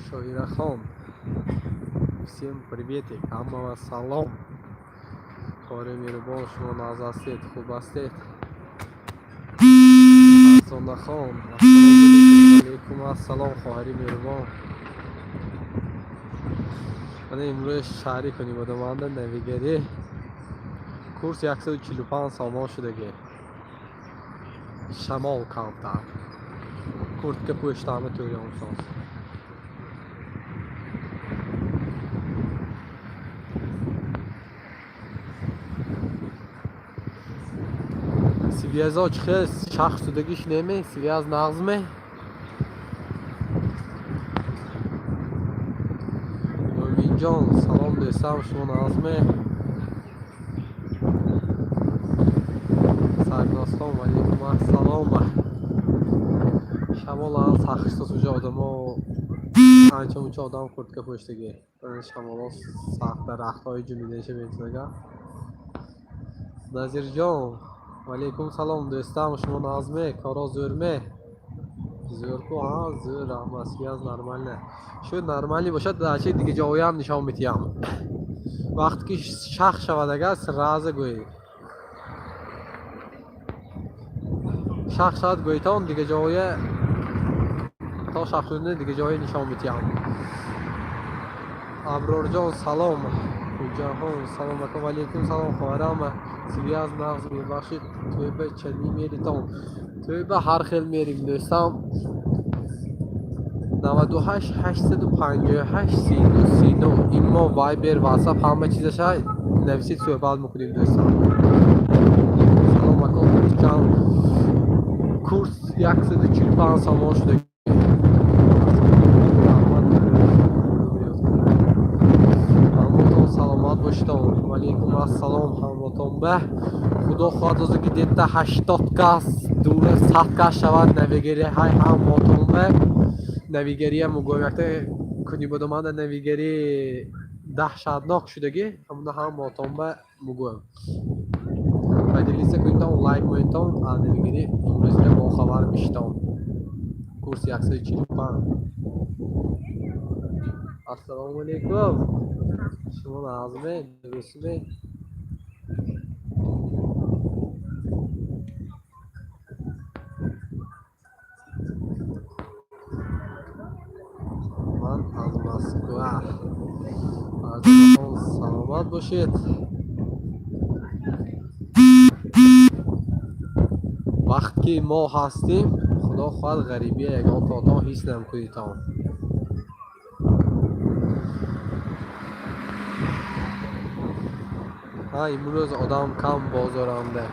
Шоирахон. Всем приветик, амма салом. Хоре мирбон, шумо назастед, хуб астед. Азонахон. Ассалому алейкум, ассалом, хоҳари мирбон. Ман имрӯз шаҳри кунибодаманда навигари курс 145 сомон шудаги. Шамол камтар. Куртка пӯштаама тӯри онсоз. Связо чихел шахр судагиш неме, связ нағзме. Муминҷон, салом дӯстам, шумо нағзме. Сагносхон, алейкум ассалом. Шамол аз сахтшуд уҷа одамо анча мунча одам куртка пӯштаги. Шамоло сахт дар рахтҳои ҷумидаша метунага. Назирҷон, алейкум салом дӯстам, шумо нағзме, коро зӯрме? Зӯрку ҳа, зӯр ама связ нормальне. Шуд нормали бошад, дачи диги ҷоям нишон метиҳам. Вақте ки шах шавад агар сразу гӯй. Шах шавад гӯйтон диги ҷоя то шах шудне диги ҷоя нишон метиҳам. Аброрҷон салом. Ҷаҳон салом акам, алейкум салом хоҳарам. Связ нағз мебахшид, тӯба чанӣ меритон. Тӯба ҳар хел мерим дӯстам. 98 858 32 39 имо вайбер ватсап ҳама чизаша нависид суҳбат мекунем дӯстам. Салом акам ҷан. Курс 145 сомон шудаги. Саломат бошитон. Алейкум ассалом ҳамвотон ба. Худо хоҳад озо ки дета 80 кас дура 100 кас шавад навигари ҳай ҳамвотон ба. Навигария мугоякта кунибодаманда навигари даҳшатнок шудаги. Ҳамна ҳамвотон ба мугоям. Поделиться кунтон, лайк кунтон, а навигари имрӯза бохабар мешитон. Курс 145. Ассалому алейкум. شما نظمه درسته من از مسکو سلامت باشید. وقتی ما هستیم خدا خواهد غریبی یگان تا هیچ نمیکنیتان. امروز آدم کم بازارنده.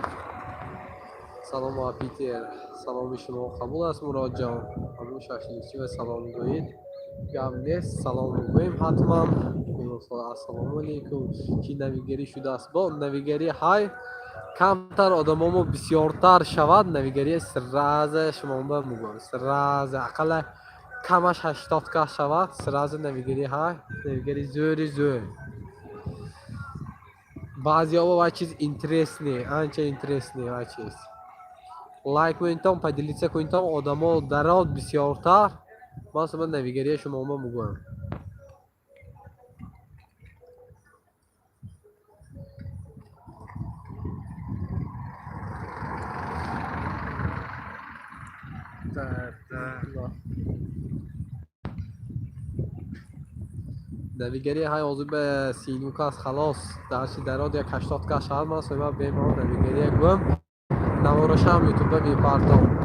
سلام آپیتر، سلامی شما قبول است مراد جان. همون شخصیتی و سلام گویید. گم نیست سلام میگوییم حتما. السلام علیکم. کی نویگری شده است با نویگری های کمتر آدمامو بسیارتر شود نویگری سراز شما میگویم سراز اقل کمش 80 کس شود سراز نویگری های نویگری زوری زور. بعضی ها با چیز اینترسنی آنچه اینترسنی و چیز لایک کنید پادلیسه کنید آدما درات بسیارتر مثلا نویگری شما ما میگم نویگری های آزو به 39 کس خلاص درشی درات یک 80 کس شهر من سویمه بیمان نویگری گویم نوارش هم یوتیوبه بیپردم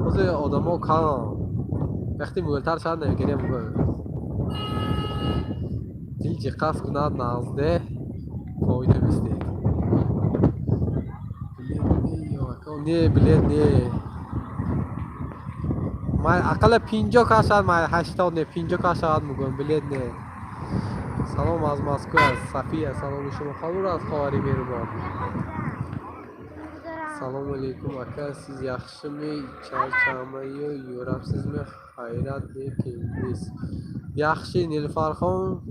بازی آدم ها کم وقتی مولتر شد نویگری هم گویم دیل چی قصد کند نازده فایده بستید نه بلید نه من اقل 50 کس شد من 80 نه 50 کس شد میگم بلید نه. سلام از مسکو از صفیه سلام شما خبر از خواهری میربان. سلام علیکم اکا سیز یخشمی چرچمه یورپ سیزمی خیرت بیکنیز یخشی نیلفر خان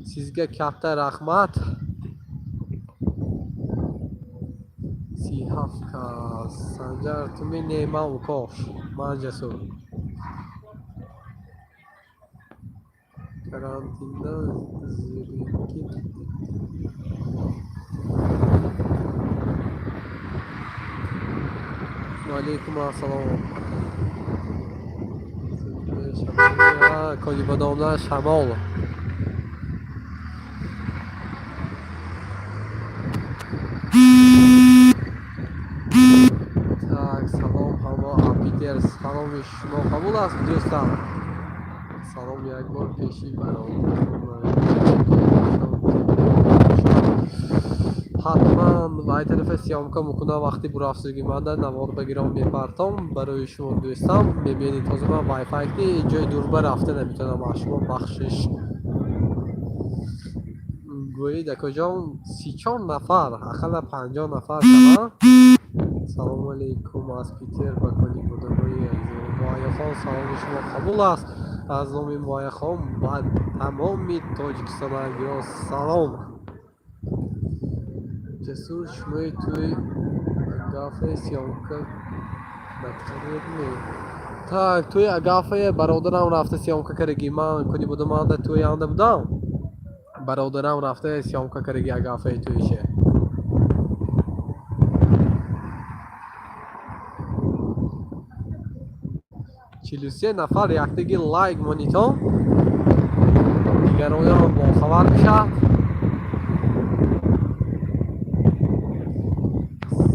سیزگه کپتر رحمت 37 کس سنجر تومی نیمه و کاش من جسور karantinda zerikib alaykum assalom. Kolibadomlar shamol. Так, салом ҳамо Апитер, саломи шумо қабул аст дӯстам. Салом як бор пеши ҳатман вай тарафа сиёмка мекунам. вақти бурафзуги манда навор багирам мепартом барои шумо дӯстам. мебинед ҳозир ман вайфайки ҷои дурба рафта наметавонам аз шумо бахшиш гӯи дакоҷон 34 нафар ақалла 50 нафар шава. салому алейкум аз Питер ба колибодонои мояхон саломи шумо қабул аст. аз номи мояхон ба тамоми тоҷикистонагиҳо салом. ҷасур шумои туи агафаи сиёмка накардем. так туи агафаи бародарам рафта сиёмка кардаги. ман колибодоманда туи анда будам. бародарам рафта сиёмка кардаги агафаи туише. 43 нафар яктаги лайк монитон. дигаронам бохабар мешавад.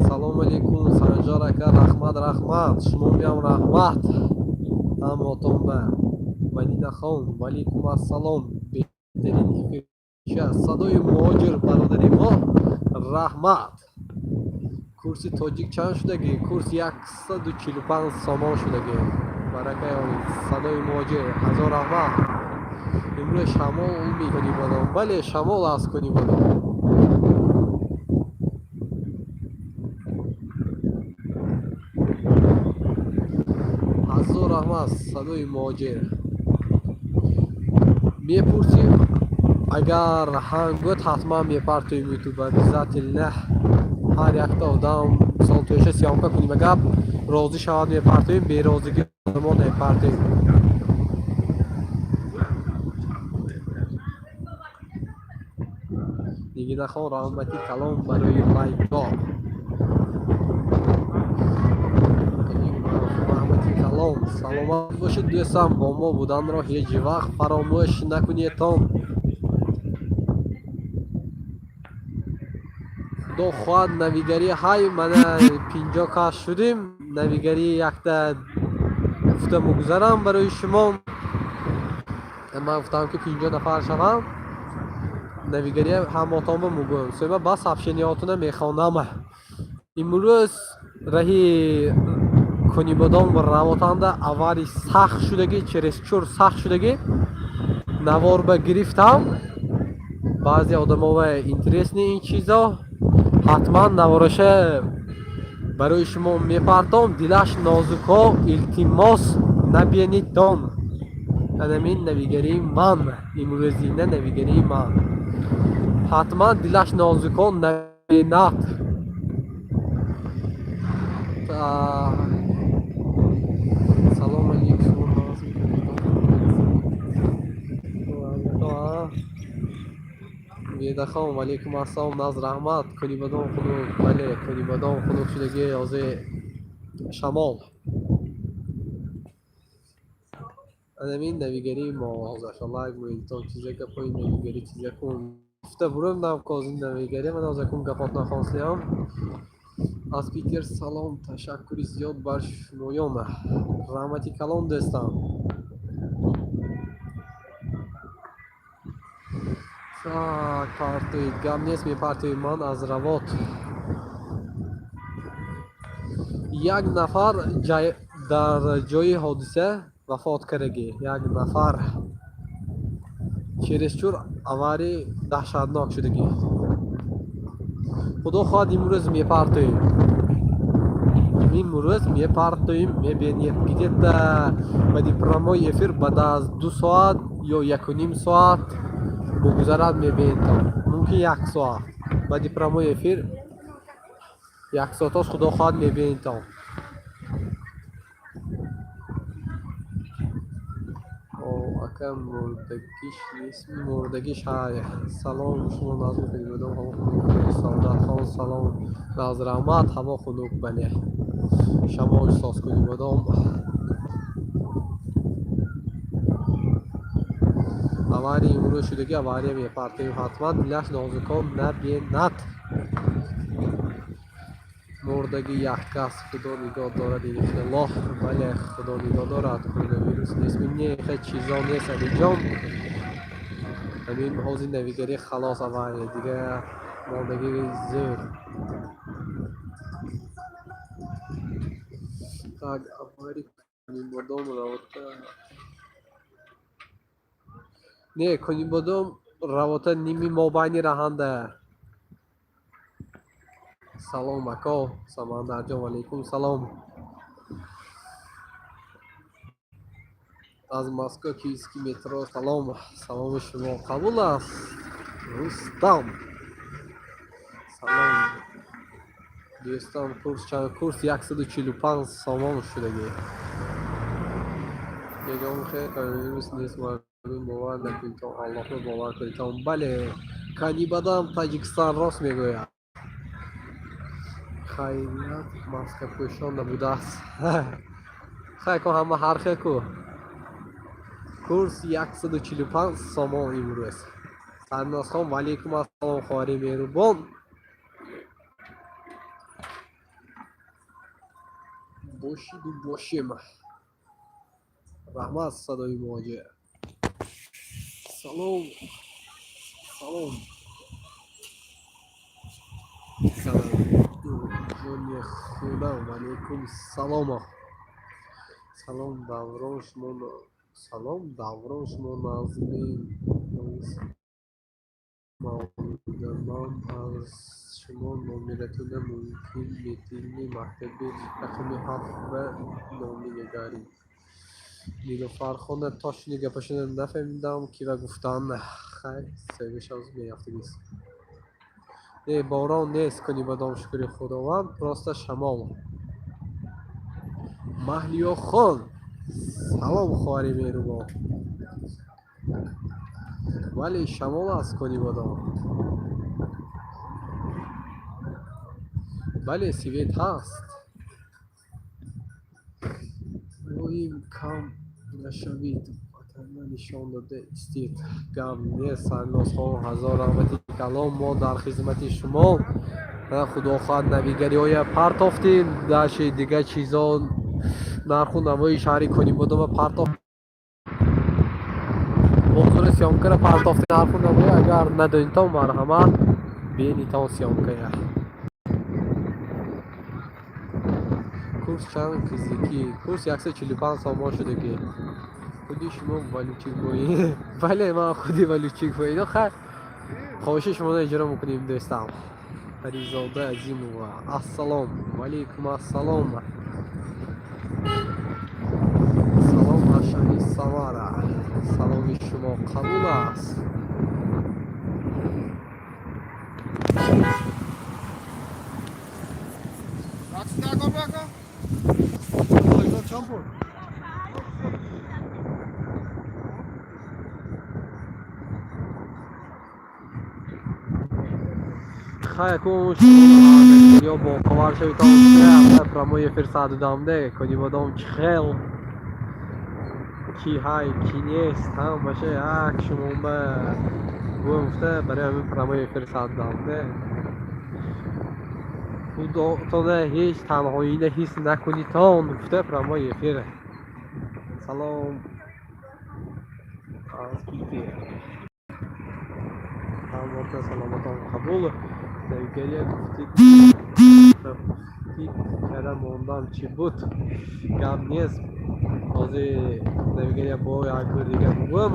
салому алейкум санҷар ака. раҳмат шумо миям раҳмат ҳамотонба. мадинахон валейкум ассалом. беҳтарин эфирша садои муҳоҷир бародари мо раҳмат. курси тоҷик чанд шудаги? курс 145 сомон шудаги. баракаи олид садои муҳоҷир ҳазор раҳмат. имрӯз шамол мекунибодон. бале шамол аст кунибодон. ҳазор раҳмат садои муҳоҷир. мепурсим агар ҳангӯд ҳатман мепартоим ютуба биззатиллаҳ. ҳар якта одам мисол туяша сиёмка куним агар розӣ шавад мепартоим берозиги мо мепартоим. нигинахон раҳмати калом барои лайкҳо. раҳмати калом. саломат бошед дӯстам. бо мо буданро ҳеҷ вақт фаромӯш накунедтон. худо хоҳад навигари ҳай мана 50 кас шудем. навигари якта гуфта мегузарам барои шумо. ман гуфтам ки 50 нафар шавам. навигари ҳамотонба мегӯям. соиба ба сабшениётона мехонам. имрӯз раҳи кунибодон равотанда авари сахт шудаги чересчур сахт шудаги наворба гирифтам. баъзе одамова интересни ин чизо. ҳатман навораша барои шумо мепартом. дилаш нозуко илтимос набиянидтон. анамин навигари ман. имрӯзина навигари ман. ҳатман дилаш нозуко набинад. салом алейкум. ведахон валейкум ассалом. наз раҳмат. кунибодон хунук. бале кунибодон хунук шудаги ёзе шамол. анамин навигари мо ҳозаша лайк монитон чиза гапои навигари чиза кун гуфта бурам кози навигари ман ҳозакун гапот нахонслиям. аз Питер салом. ташаккури зиёд бар шумоён. раҳмати калон дӯстам. так партоид гап нест мепартоид. ман аз равот як нафар дар ҷои ҳодиса вафот кардаги. як нафар чересчур аварӣ даҳшатнок шудаги. худо хоҳад имрӯз мепартоим. имрӯз мепартоим. мебинед где-то баъди прямой эфир баъд аз 2 соат ё 1.5 соат бигузарад. мебинедтон мумкин 1 соат баъди прямой эфир 1 соатост. худо хоҳад мебинедтон. که مردگیش نیست مردگیش های سلام شما نازم خیلی بدم هوا خنوک سعادت خان سلام ناز رحمت هوا خنوک بله شما احساس کنی بدم авария имрӯз шудагӣ авария мепартем ҳатман миллаш нозукон набинад мурдаги як кас худо нигоҳ дорад иншаллоҳ бале худо нигоҳ дорад коронавирус нест нехе чизо нест алиҷон ҳамин ҳозир навигари халос авария дига молдаги зӯр так авария конибодом равота не конибодом равота ними мобайни раҳанда салом ако самандарҷон валейкум салом аз москва киевский метро салом саломи шумо қабул аст рустам салом дӯстон курс чанд курс 145 сомон шудагӣ ягон хел коронавирус нест мардум бовар накунитон аллоҳро бовар кунитон бале канибадам таҷикистон рост мегӯяд хайрият маскапӯшон набудааст хайко ҳама ҳархе ку курс 145 сомон имрӯз сарнозхон валейкум ассалом хоҳари меҳрубон бошиду бошем раҳмат садои муҳоҷир салом салом ҷони хунам валейкум салома салом даврон шумо салом даврон шумо назми ман аз шумо номератона мумкин метини мактаби рақами 7 ва номи нигарӣ нилуфархона тошини гапашона нафаҳмидам ки ва гуфтан хай севишаз меяфтагист не борон нест конибадом шукри худованд просто шамол маҳлиёхон салом хоҳари меҳрубон вале шамол аст конибадом бале свет ҳаст роим кам нашавид ватанна нишон дода истед гам нест сарнозхон ҳазор раҳмати калом мо дар хизмати шумо худо хоҳад навигариҳоя партофтем даши дига чизо нарху навои шаҳри конибодома партофт бозори сёмкара партофти нарху навои агар надонитон марҳамат бенитон сёмкая курс чанд физикӣ курс 145 сомон шудагӣ худи шумо валучикбоӣ бале ман худи валучикбоӣ хай хоҳиши шуморо иҷро мекунем дӯстам фаризода азимова ассалом валейкум ассалом салом ашани самара саломи шумо қабул аст хайкун ё бохабар шавитон прамои эфир садудамде конибодом чихел ки ҳай ки нест ҳам баша як шумоба гуфта барои ҳамин прамои эфир садудамде худотона ҳеҷ танҳоина ҳис накунитон гуфта прамои эфир салом ҳамвақта саломатон қабул навигария гуфтид кара мондам чӣ буд гап нест ҳозир навигария бо як бор дига бугӯм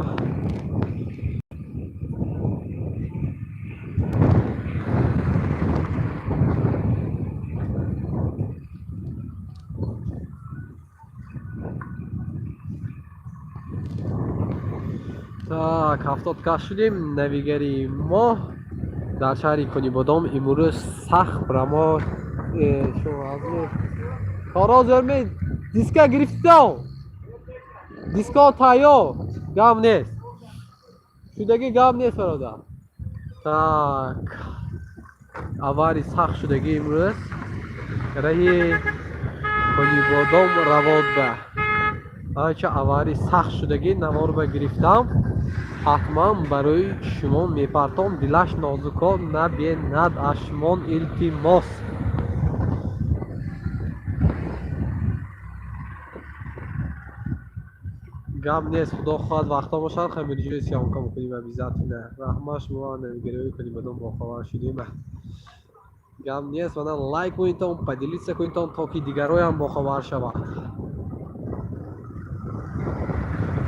так 70 кас шудем навигари мо дар шаҳри конибодом имрӯз сахт прамо кора зёрме диска гирифтон диска тайёр гам нест. Шудаги гам нест бародар. Так. Авари сахт шудаги имрӯз. Раҳи Ҳолибодом Раводба. Анча авари сахт шудаги наворба гирифтам. ҳатман барои шумо мепартом. Дилаш нозукон набенад аз шумон илтимос. гап нест. худо хоҳад вақто бошад хамирҷои сиёмка мекунем обязательно. Раҳмат шумо навигароӣ кунем бадон бохабар шудем. гап нест. вана лайк кунитон, поделиться кунитон, то ки дигароям бохабар шавад.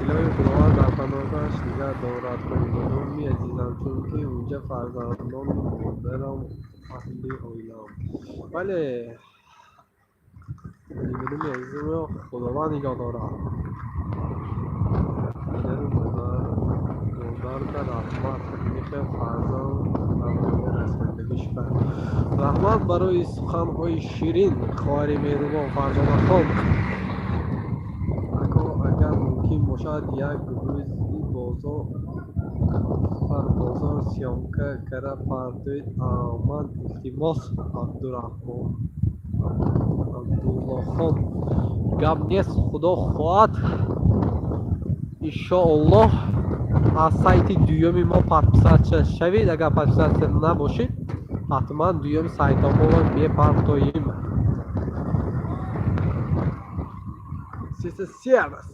илоҳи худованд дар паноҳаш нигоҳ дорад ҳолибодоми азизам, чунки унҷа фарзандони модарам аҳли оилаам. бале ҳолибодоми азизамро худованд нигоҳ дорад. مادر رحمت میخه فرزند اولین رسمندگیش کرد. رحمت برای سخنهای شیرین خواهر مهربان فرزانه خان اگر ممکن باشد یک روزی بازار سیامکه کره پردوید آمد التماس عبدالله خان. گپ نیست. خدا خواهد انشاءالله از سایت دویومی ما پادپساچ شوید. اگر پادپساچ نباشید حتما دویوم سایت ما رو بپردازیم.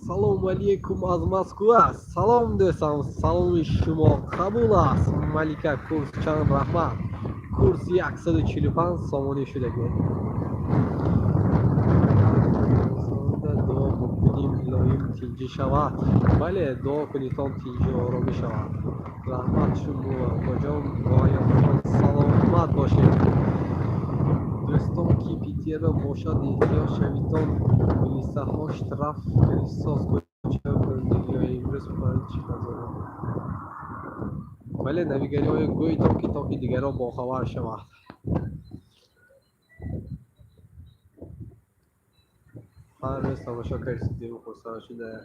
سلام علیکم از مسکو. سلام دوستان. سلام شما قبول است. ملکه کورس چند رحمت. کورس 145 سامانی شدگی. لایم تیجی شود. بله دعا کنیتان تیجی آرامی شود. رحمت شما کجا باید سلامت باشید. دوستان کی پیتیر باشد احتیاج شویتان لیسته هاش طرف احساس کجا برندگی های امروز پنج هزار. بله نویگری های گوی تا که دیگران باخبر شود. هر روز تماشا کردید و خوشحال شده.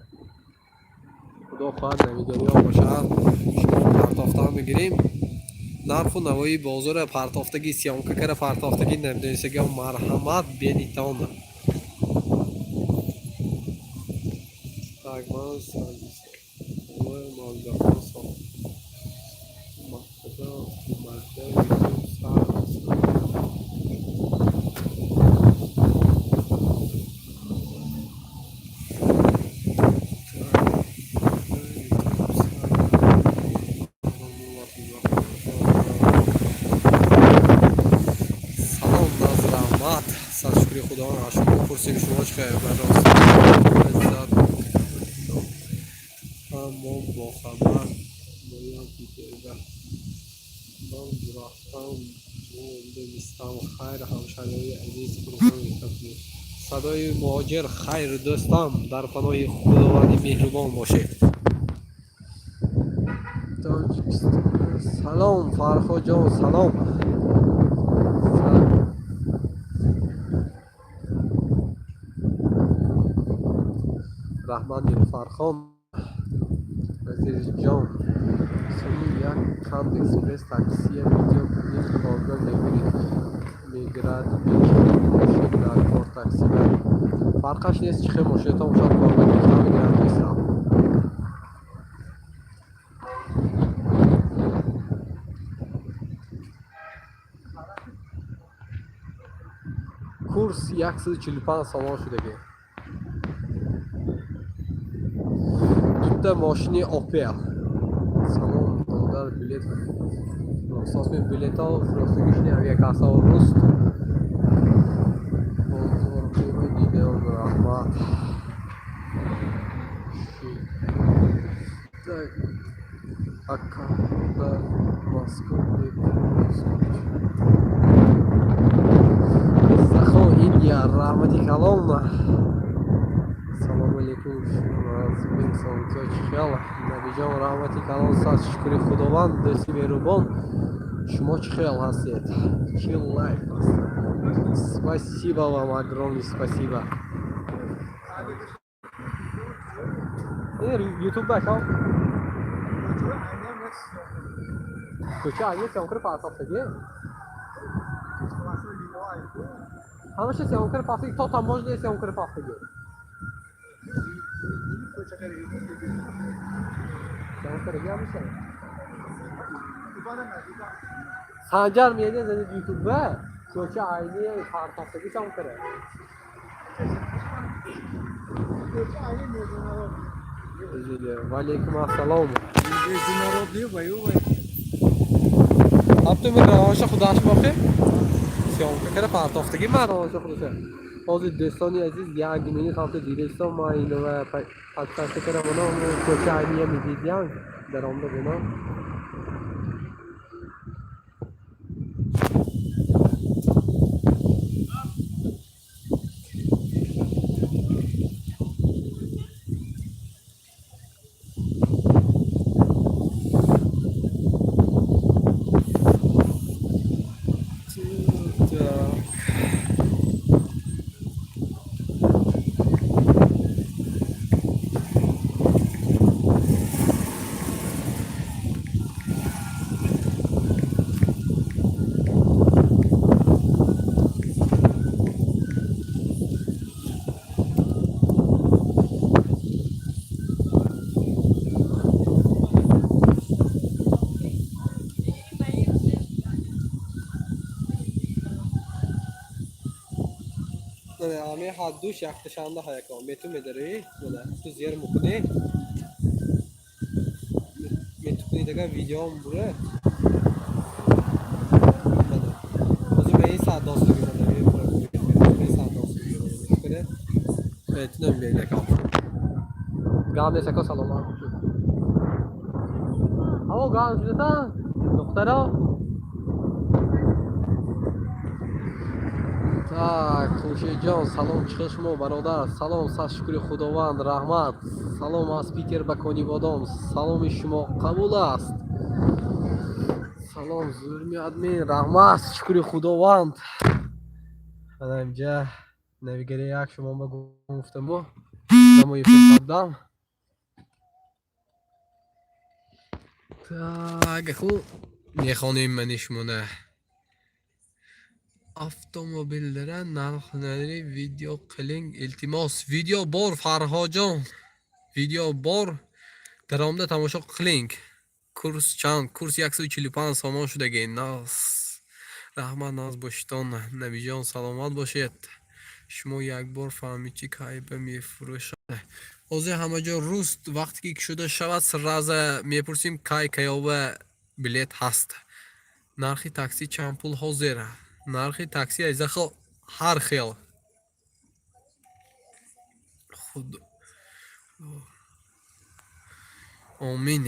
خدا خواهد نویگری ها باشد شما پرتافته هم بگیریم. نرخ و نوایی بازار پرتافتگی سیامکه کره پرتافتگی نمیدونستگی مرحمت بینیتان. tak man سرویس مالداران سال مقصد شکری خدا را شما پرسیم شما چه خیر براست عزت اما با خبر باید دیده من رفتم مونده نیستم. خیر همشهری عزیز قربان تقدیر. صدای مهاجر خیر دوستم در پناه خداوند مهربان باشید. سلام فرخا جان. سلام رحمت نیلوفرخان عزیز جان. سمی یک کند اکسپرس تاکسی ویدیو کنیم کارگاه میگرد ماشین در کار تاکسی بریم. فرقش نیست چه ماشین تا مشاد کارگاه میگرد نیستم. کورس 145 سامان شدگی. ماشینی اوپل. سلام دادر بلیت فرستاس می بلیت ها فرستگیش نی اویا کاسا و روست بازار خورو دیده و رحمت اکا در مسکو سخو این یا رحمتی کلام. سلام علیکم. من سلامتی چخیال نبیجان رحمتی کلام ساز شکری خداوند دوستی مهربان. شما چخیال هستید؟ چی لایف هستید؟ Спасибо вам огромное, спасибо. این یوتیوب باشم کوچه آیه سیام کرد پاس افتادی همشه سیام کرد پاس تو تماش دی سیام کرد پاس افتادی سیام کرد یا میشه سانجار میاد از یوتیوب کوچه آیه پاس افتادی سیام کرد وعلیکم السلام अब तो मैं रवाशा खुदाश बापे سیام کرد پاس افتادی من رواشا خودشه از دوستانی عزیز یا گمینی سمت دیرستان ما اینو و پادکست کردم اونا کوچه آیه میدیدیم در آمده بودم همه حد دوش یک تشانده های کام میتو میداری ولی تو زیر مکنی میتو کنی دیگه ویدیو هم بوده بازو به این ساعت داست بگیره به این ساعت داست بگیره میتونم بیایی کام گام نیست که سلام همو گام شده دخترا так хушиҷон салом чӣ шумо бародар салом сад шукри худованд раҳмат салом аз питер ба конибодом саломи шумо қабул аст салом зурмиадмин раҳмат шукри худованд ана инҷа навигари як шумо ба гуфтаму намои фирсаддам так хуб мехонем мани шумона avtomobillere narxlari video qiling iltimos video bor Farhojon video bor daromda tomosha qiling kurs chand kurs 145 somon shudagin nas rahmat naz boshiton nabijon salomat boshid шумо як бор фаҳмичи кайба мефурӯшад ҳозир ҳама ҷо рус вақте ки шуда шавад сразу мепурсим кай каёва билет ҳаст нархи такси чанд пул ҳозир нархи такси айзахо ҳар хел худ омин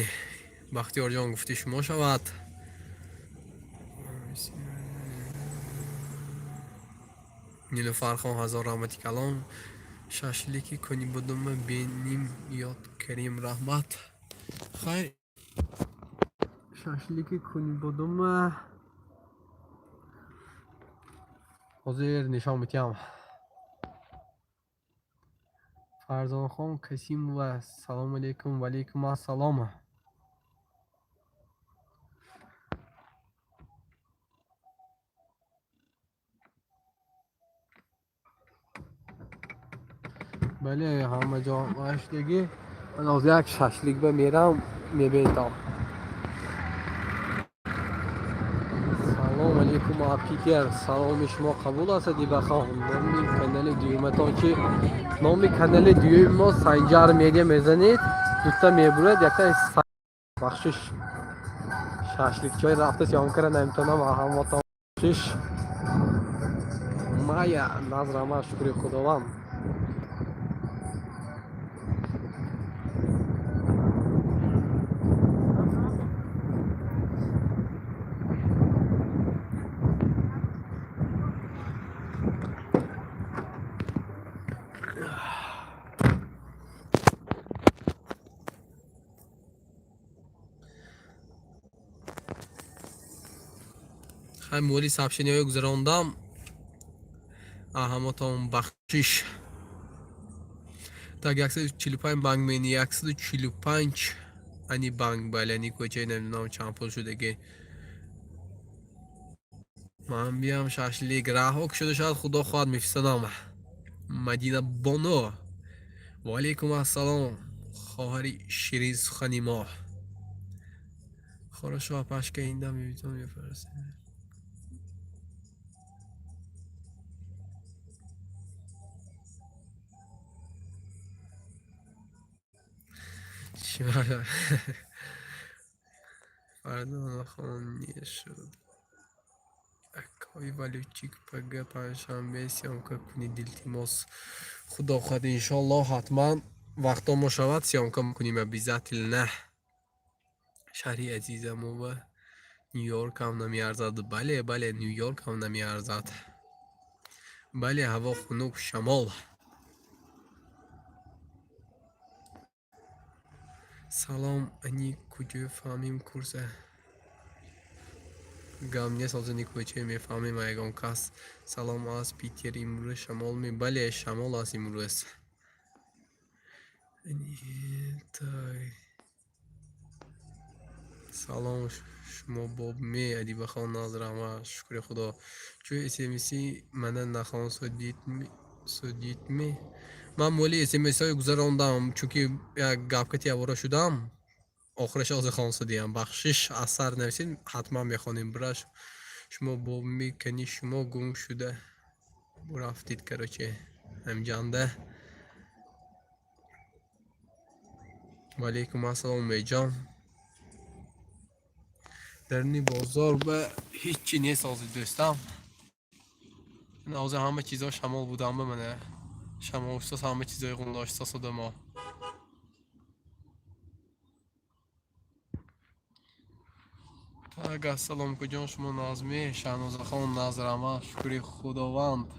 бахтиёрҷон гуфти шумо шавад нилуфархон ҳазор раҳмати калом шашлики кунӣ будум биним ёд карим раҳмат хайр шашлики кунӣ будум ҳозир нишон метиҳам фарзонхон касимова салому алейкум ва алейкум ассалом бале ҳама ҷо гашдагӣ ман ҳозир як шашликба мерам мебинам салому алейкум питер саломи шумо қабул аст дибахон номи канали дуюматон ки номи канали дуюми мо санҷар медиа мезанед дута мебурад якта бахшиш шашликчой рафта сиём кара наметавонам аҳамотон бахшиш мая назрама шукри худованд موری سبشنی های گذراندم احماتان بخشش Так 145 банк мені 145 ані банк бله ані کوچه نمیدونم چند پول شده. من بیام ششلیک رهاک شده شاید خدا خواهد میفرستادم. مدینه بانو و علیکم السلام خواهری شیرین سخنی ما خورشو پشکه این دم میتونم میفرسته چی برای فردا خانیه شد اکای بلوچیک پگه پنجشنبه سیام که کنی دیلتیماس خدا خواهد انشالله حتما وقتا ما شود سیام که میکنیم بیزت نه شهری عزیزم و نیویورک هم نمیارزد بله نیویورک هم نمیارزد بله هوا خنک شمال سلام انی کجا فهمیم کورسه گام نیست از انی کجا میفهمیم ایگان کس سلام از پیتر امروز شمال می بله شمال از امروز تای سلام شما باب می ادی بخوان نظرم و شکر خدا چون اسمیسی من نخوان سودیت می من مولی اسمیسی های گذراندم چون که یک گفکتی اورا شدم آخرش از خان سدیم بخشش اثر نویسین حتما میخوانیم برش شما باب می کنی شما گم شده رفتید کراچی هم جانده و علیکم السلام میجان در نی بازار به هیچی نیست از دوستم نازه همه چیزا شمال بودم به منه شمال استاس همه چیزای قنداشتا ساده ما اگه سلام کجان شما نازمی شهناز خان نظرمه شکری خداوند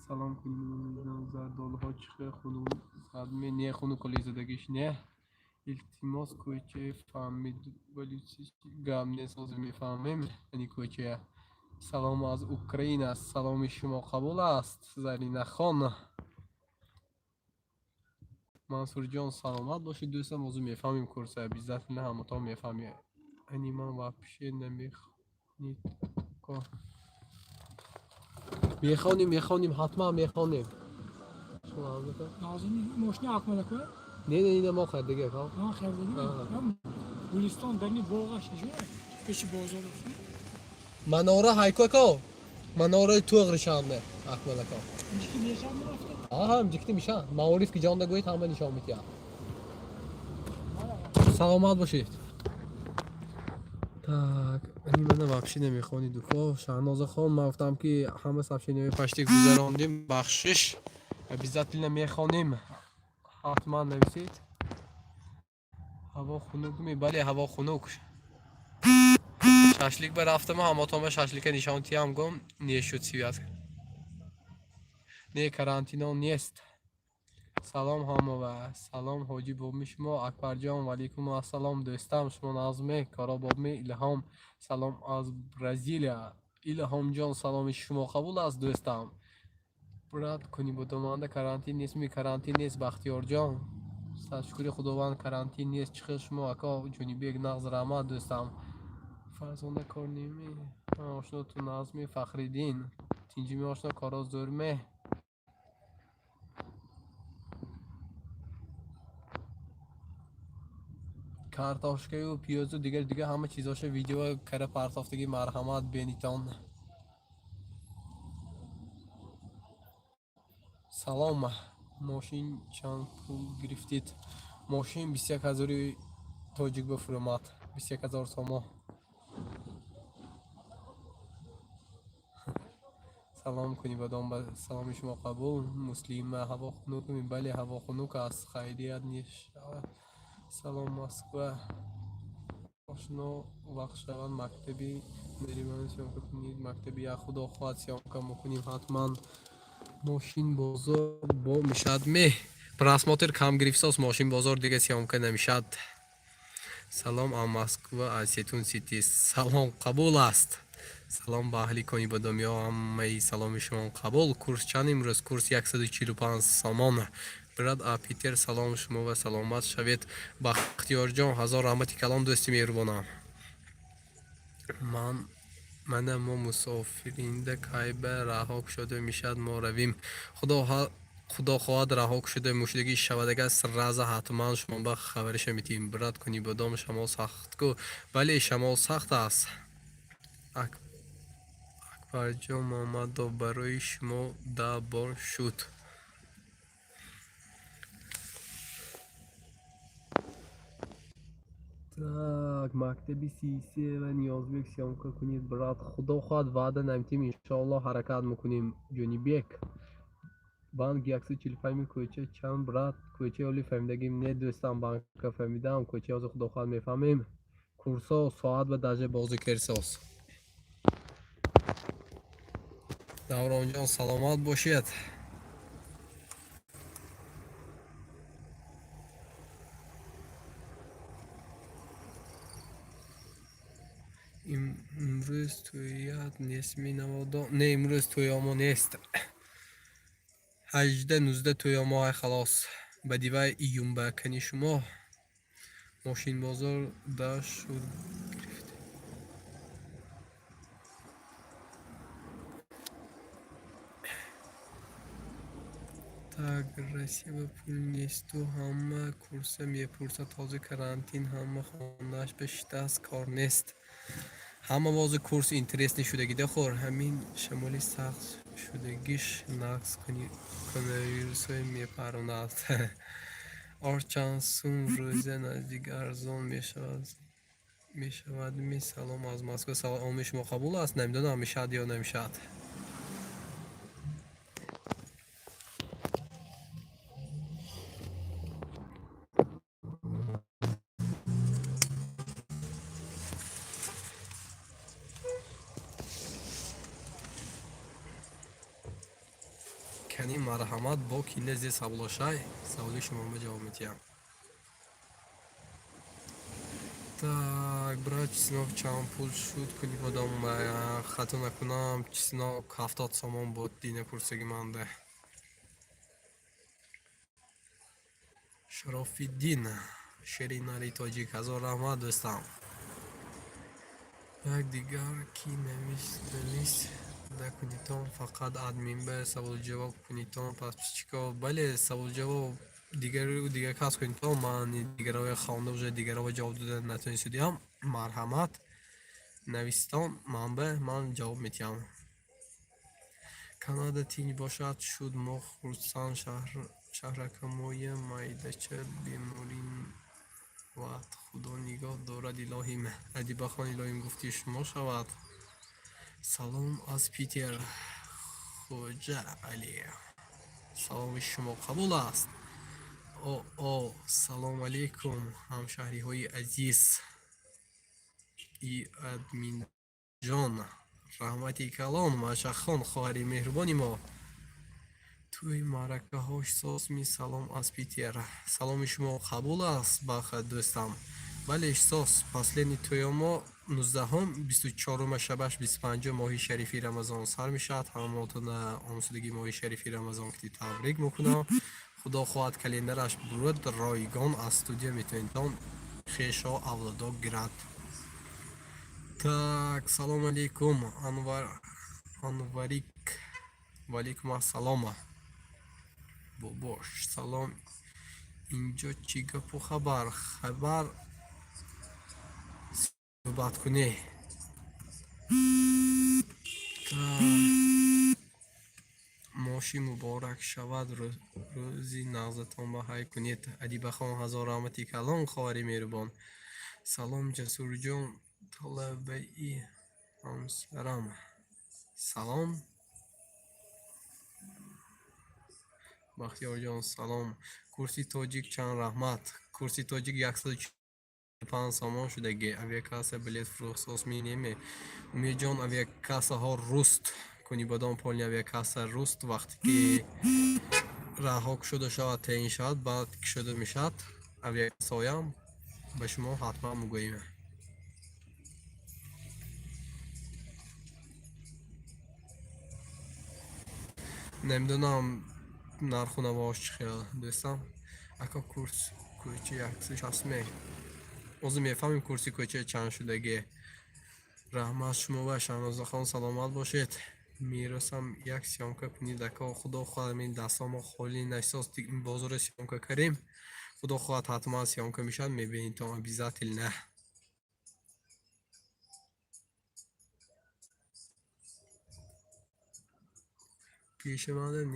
سلام کنیم زردال ها چخه خونو زدمی نه خونو کلی زدگیش نه التماس کوچه فهمید ولی گم نیست از میفهمیم یعنی کوچه سلام از اوکراین است سلام شما قبول است زرینه خان منصور جان سلامت باشید دوستم موضوع میفهمیم کورسه بیزت نه هم تا میفهمیم یعنی من واپشه نمیخوانید میخوانیم حتما میخوانیم شما هم بکن نازنین ماشین اکمل کنه نه ما خریدگی کام ما خریدگی گلستان در نی باغش شده پیش بازار مناره هایکو کو مناره توغرشانه اکمل کام اینجا که نشان میرفته هم جکتی میشن معارف که جان دگویت همه نشان میتیم سلامت باشید так این من واپسی نمیخوانی دوکو شهناز خان من گفتم که همه سبشینه پشتی گذراندیم بخشش بیزت نمیخوانیم حتما نویسید هوا خنک می بله هوا خنک ششلیک به رفتم اما تا من ششلیک نشانتی هم گم نیشد سیویت نه کرانتینا نیست سلام همه و سلام حاجی بابمی شما اکبر جان و علیکم السلام دوستم شما نازمه کارا بابمی الهام سلام از برزیلیا الهام جان سلام شما قبول است دوستم برات کنی با دومانده کرانتین نیست می کرانتین نیست بختیار جان شکر خداوند کرانتین نیست چخیر شما اکا جونی بیگ نغز رحمت دوستم فرزانده کار نیمی آشنا تو نازمی فخریدین تینجی می آشنا کارا زورمه کارتاشکه و پیاز و دیگه همه چیزاش ویدیو کره پرتافتگی مرحمت بینیتان سلام ماشین چند پول گرفتید ماشین 21,000 توجیک بفرماد 21,000 سومو سلام کنی بدون با سلام شما قبول مسلم هوا خنک می بله هوا خنک است خیلیت نیست سلام مسکو آشنا وقت شود مکتبی میریم سیام کنید مکتبی یا خدا خواهد سیام کم کنیم حتما ماشین بازار با میشد می پراسماتر کم گرفتاست ماشین بازار دیگه سیام که نمیشد سلام ام مسکو از سیتون سیتی سلام قبول است салом ба аҳли кони бодомиё, ҳамаи саломи шумо қабул. Курс чанд имрӯз? Курс 145 сомон. Брат Питер, салом шумо ва саломат шавед. Бахтиёрҷон, ҳазор раҳмати калон дӯсти меҳрубонам. Мана мо мусофиринда кайба раҳо шуда мешад, мо равим. худо хоҳад раҳо шуда мушдагӣ шавадага сраза ҳатман шумо ба хабариша метиҳем. Брат кони бодом, шамол сахт ку? Бале, шамол сахт аст. Акбарҷон Муҳаммадов, барои шумо 10 бор шуд. Так, мактаби сиси ва Ниёзбек сёмка кунед, брат. Худо хоҳад ваъда наметем, иншоалло ҳаракат мекунем. Ҷонибек банк 145 кӯча чанд, брат? Кӯчаи оли фаҳмидагим не дӯстам, банка фаҳмидам, кӯчаи ҳозир худо хоҳад мефаҳмем. Курсо соат ва даҷа бозӣ керсос. Давронҷон, саломат бошед. имрӯз тӯят несми наводо? Не, имрӯз тӯёмо нест. 18-19 тӯёмо, ай халос. Ба дивай июнба кани шумо мошинбозор да шуд гирифт. Так, Россия ба пул несту, ҳама курса мепурса, този карантин, ҳама хонааш ба шитаст, кор нест. ҳама вози курс интерес нешудагида хор, ҳамин шамоли сахт шудагиш нақс коронавирусой мепаронад. Орчанд сум рӯза наздик арзон мешавад. Ми салом аз Москва. Саломи шумо қабул аст? Намедонам мешад ё намешад. کانی مرحمت با کیله زی سبلاشای سوالی شما به جواب میتیم. Так, брат, чеснок чанд пул шуд куни бодам хато накунам, чеснок 70 сомон буд дина курсаги манда. Шарофиддин, шеринари тоҷик, ҳазор раҳмат дӯстам. Як дигар ки намис да кунитон фақат админ ба саволҷавоб кунитон, пас чико? Бале, саволҷавоб дигар кас кунитон, ман дигароя хонда уже дигаро ҷавоб дода натонистудиам. Марҳамат навистон манба, ман ҷавоб метиҳам. Канада тинҷ бошад шуд, мо хурсанд, шаҳрака моя майдача беморин вақт худо нигоҳ дорад, илоҳим. Адибахон, илоҳим гуфти шумо шавад. Салом аз Питер, Хоҷа Али. саломи шумо қабул аст? Салом алейкум, ҳамшаҳриҳои азиз. Админҷон, раҳмати калон, Машахон, хоҳари меҳрубони мо. Тӯи маъракаҳош сосми салом аз Питер. Саломи шумо қабул аст баха дӯстам? Бале, сос фаслени тӯёмо 19-ум 24 шабаш 25 моҳи шарифи Рамазон сар мешавад. ҳамаотона омосудагии моҳи шарифи Рамазон ки табрик мекунам. худо хоҳад календараш буруд ройгон аз студия метавонитон хешо авлодо гирад. Так, салом алейкум, Анварик. валейкум ассалом. Бобош, салом. Инҷо чӣ гапу хабар суҳбат кунӣ. моши муборак шавад, рӯзи нағзатон ба ҳай кунед. Адибахон, ҳазор раҳмати калон, хоҳари меҳрубон. Салом Ҷасурҷон, талабаи ҳамсарам. Салом Бахтиёрҷон, салом. Курси тоҷик чанд? Раҳмат. Курси тоҷик 145 сомон шудаги. Авиакасса билет фурӯхсос менеме. Умедҷон, авиакассаҳо руст. Куни бадон полни авиакасса руст. вақте ки раҳо шуда шавад, таъин шавад, баъд шуда мешавад авиакассаҳоям ба шумо ҳатман мегӯем. نمیدونم نرخ و نواش چی خیال دوستم اکا کورس کوچه یکسش هستمه اوزو میفهمیم کورسی کوچه چند شدگی رحمت شما و شنوزه خان سلامت باشید میرسم یک سیامکه کنید اکا خدا خواهد این دستام خالی نشساز این بازار سیامکه کریم خدا خواهد حتما سیامکه میشد میبینید تا بیزت نه پیش من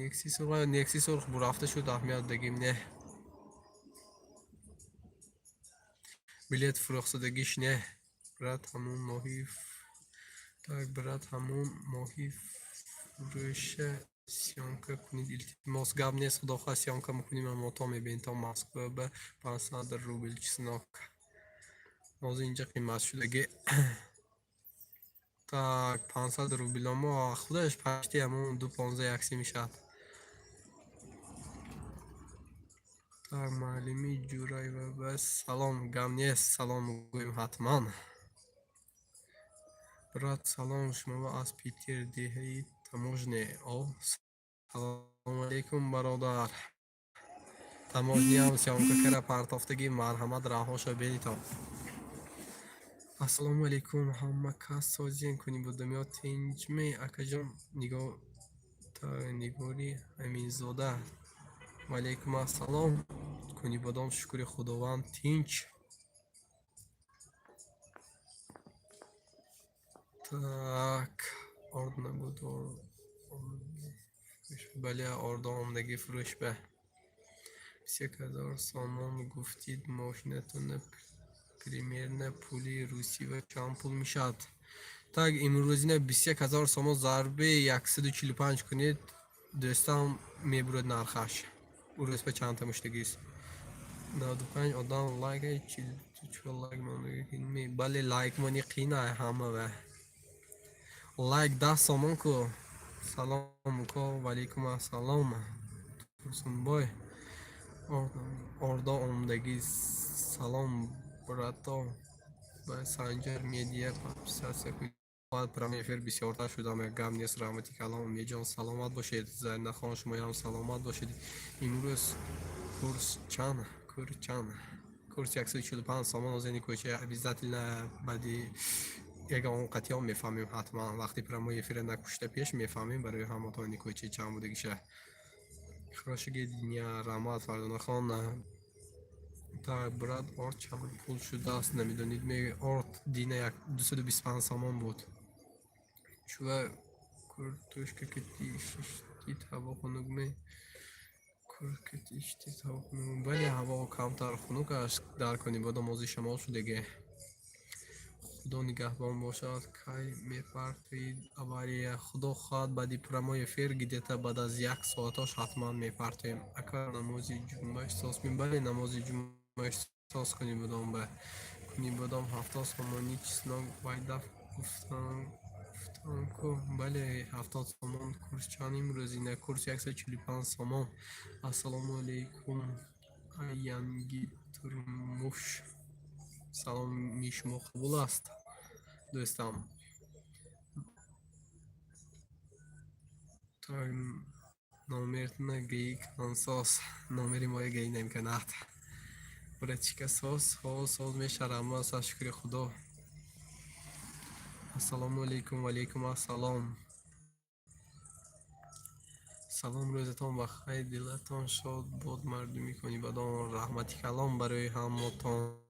نیکسی سرخ برافته شد اهمیت دگیم نه بلیت فروخته نه برات همون ماهی так брат ҳамон моҳӣ фурӯша сёмка кунид илтимос гап нест худохоҳ сёмка мекунем аммо то мебинед то москва ба 500 рубл чиснок ҳозир инҷа қиматшудаги так 500 рубл аммо худаш пашти ҳамон 215 якси мешавад так маълими ҷурайва бас салом гап нест салом гӯем ҳатман брат салом шумо аз питер деҳаи таможне о салому алейкум бародар таможниам сёмкакара партофтаги марҳамат раҳоша бенито ассалому алейкум ҳама кас созиен куни будамиё тинҷме акаҷон нигори аминзода ваалейкум ассалом куни будам шукри худованд тинҷ так орд набуд бале ордо омдаги фурӯш ба 21000 сомон гуфтид мошинатон примерно пули русия чанд пул мешавад так имрӯзина 21000 сомон зарби 145 кунед дӯстам мебурад нархаш урӯз ба чанд тамуштагист 95 одам лайк 44 лайк ман бале лайк мани қина ҳама ва лайк 10 сомон ку салом ко валейкум ассалом турсунбой ордо омдаги салом брато ба санҷар медиа подписация кунед прямой эфир бисёртар шуда гап нест раҳмати калом меҷон саломат бошед зарнахон шумоям саломат бошед имрӯз курс чанд курс 145 сомон озени кӯча обязательно баъди ягон қатъиён мефаҳмем ҳатман вақти прямой эфира накушта пеш мефаҳмем барои ҳамотони кӯча чанд будагиша хорошиги дня раҳмат фардонахон так брат орд чанд пул шудааст намедонид орд дина 225 сомон буд чува куртушка катишти ҳавохунукме куркатишти ҳавохунук бале ҳаво камтар хунук аст дар куни бодо мози шамол шудаге худо нигаҳбон бошад кай мепартоид авария худо хоҳад баъди прямой эфир гидета баъд аз 1 соатош ҳатман мепартоем акар намози ҷумъа ихтисос кунем бале намози ҷумъа ихтисос кунем будом ба куни будом 70 сомони чиснок байдаф гуфтанку бале 70 сомон курс чанд имрӯзина курс 145 сомон ассалому алейкум аянги турмуш саломи шумо қабул аст дӯстам номертна геи кансос номери моя геи намканад братчика соз мешарам аса шукри худо ассалому алейкум валейкум ассалом салом рӯзатон бахайр дилатон шод бод мардуми куни бадон раҳмати калом барои ҳамотон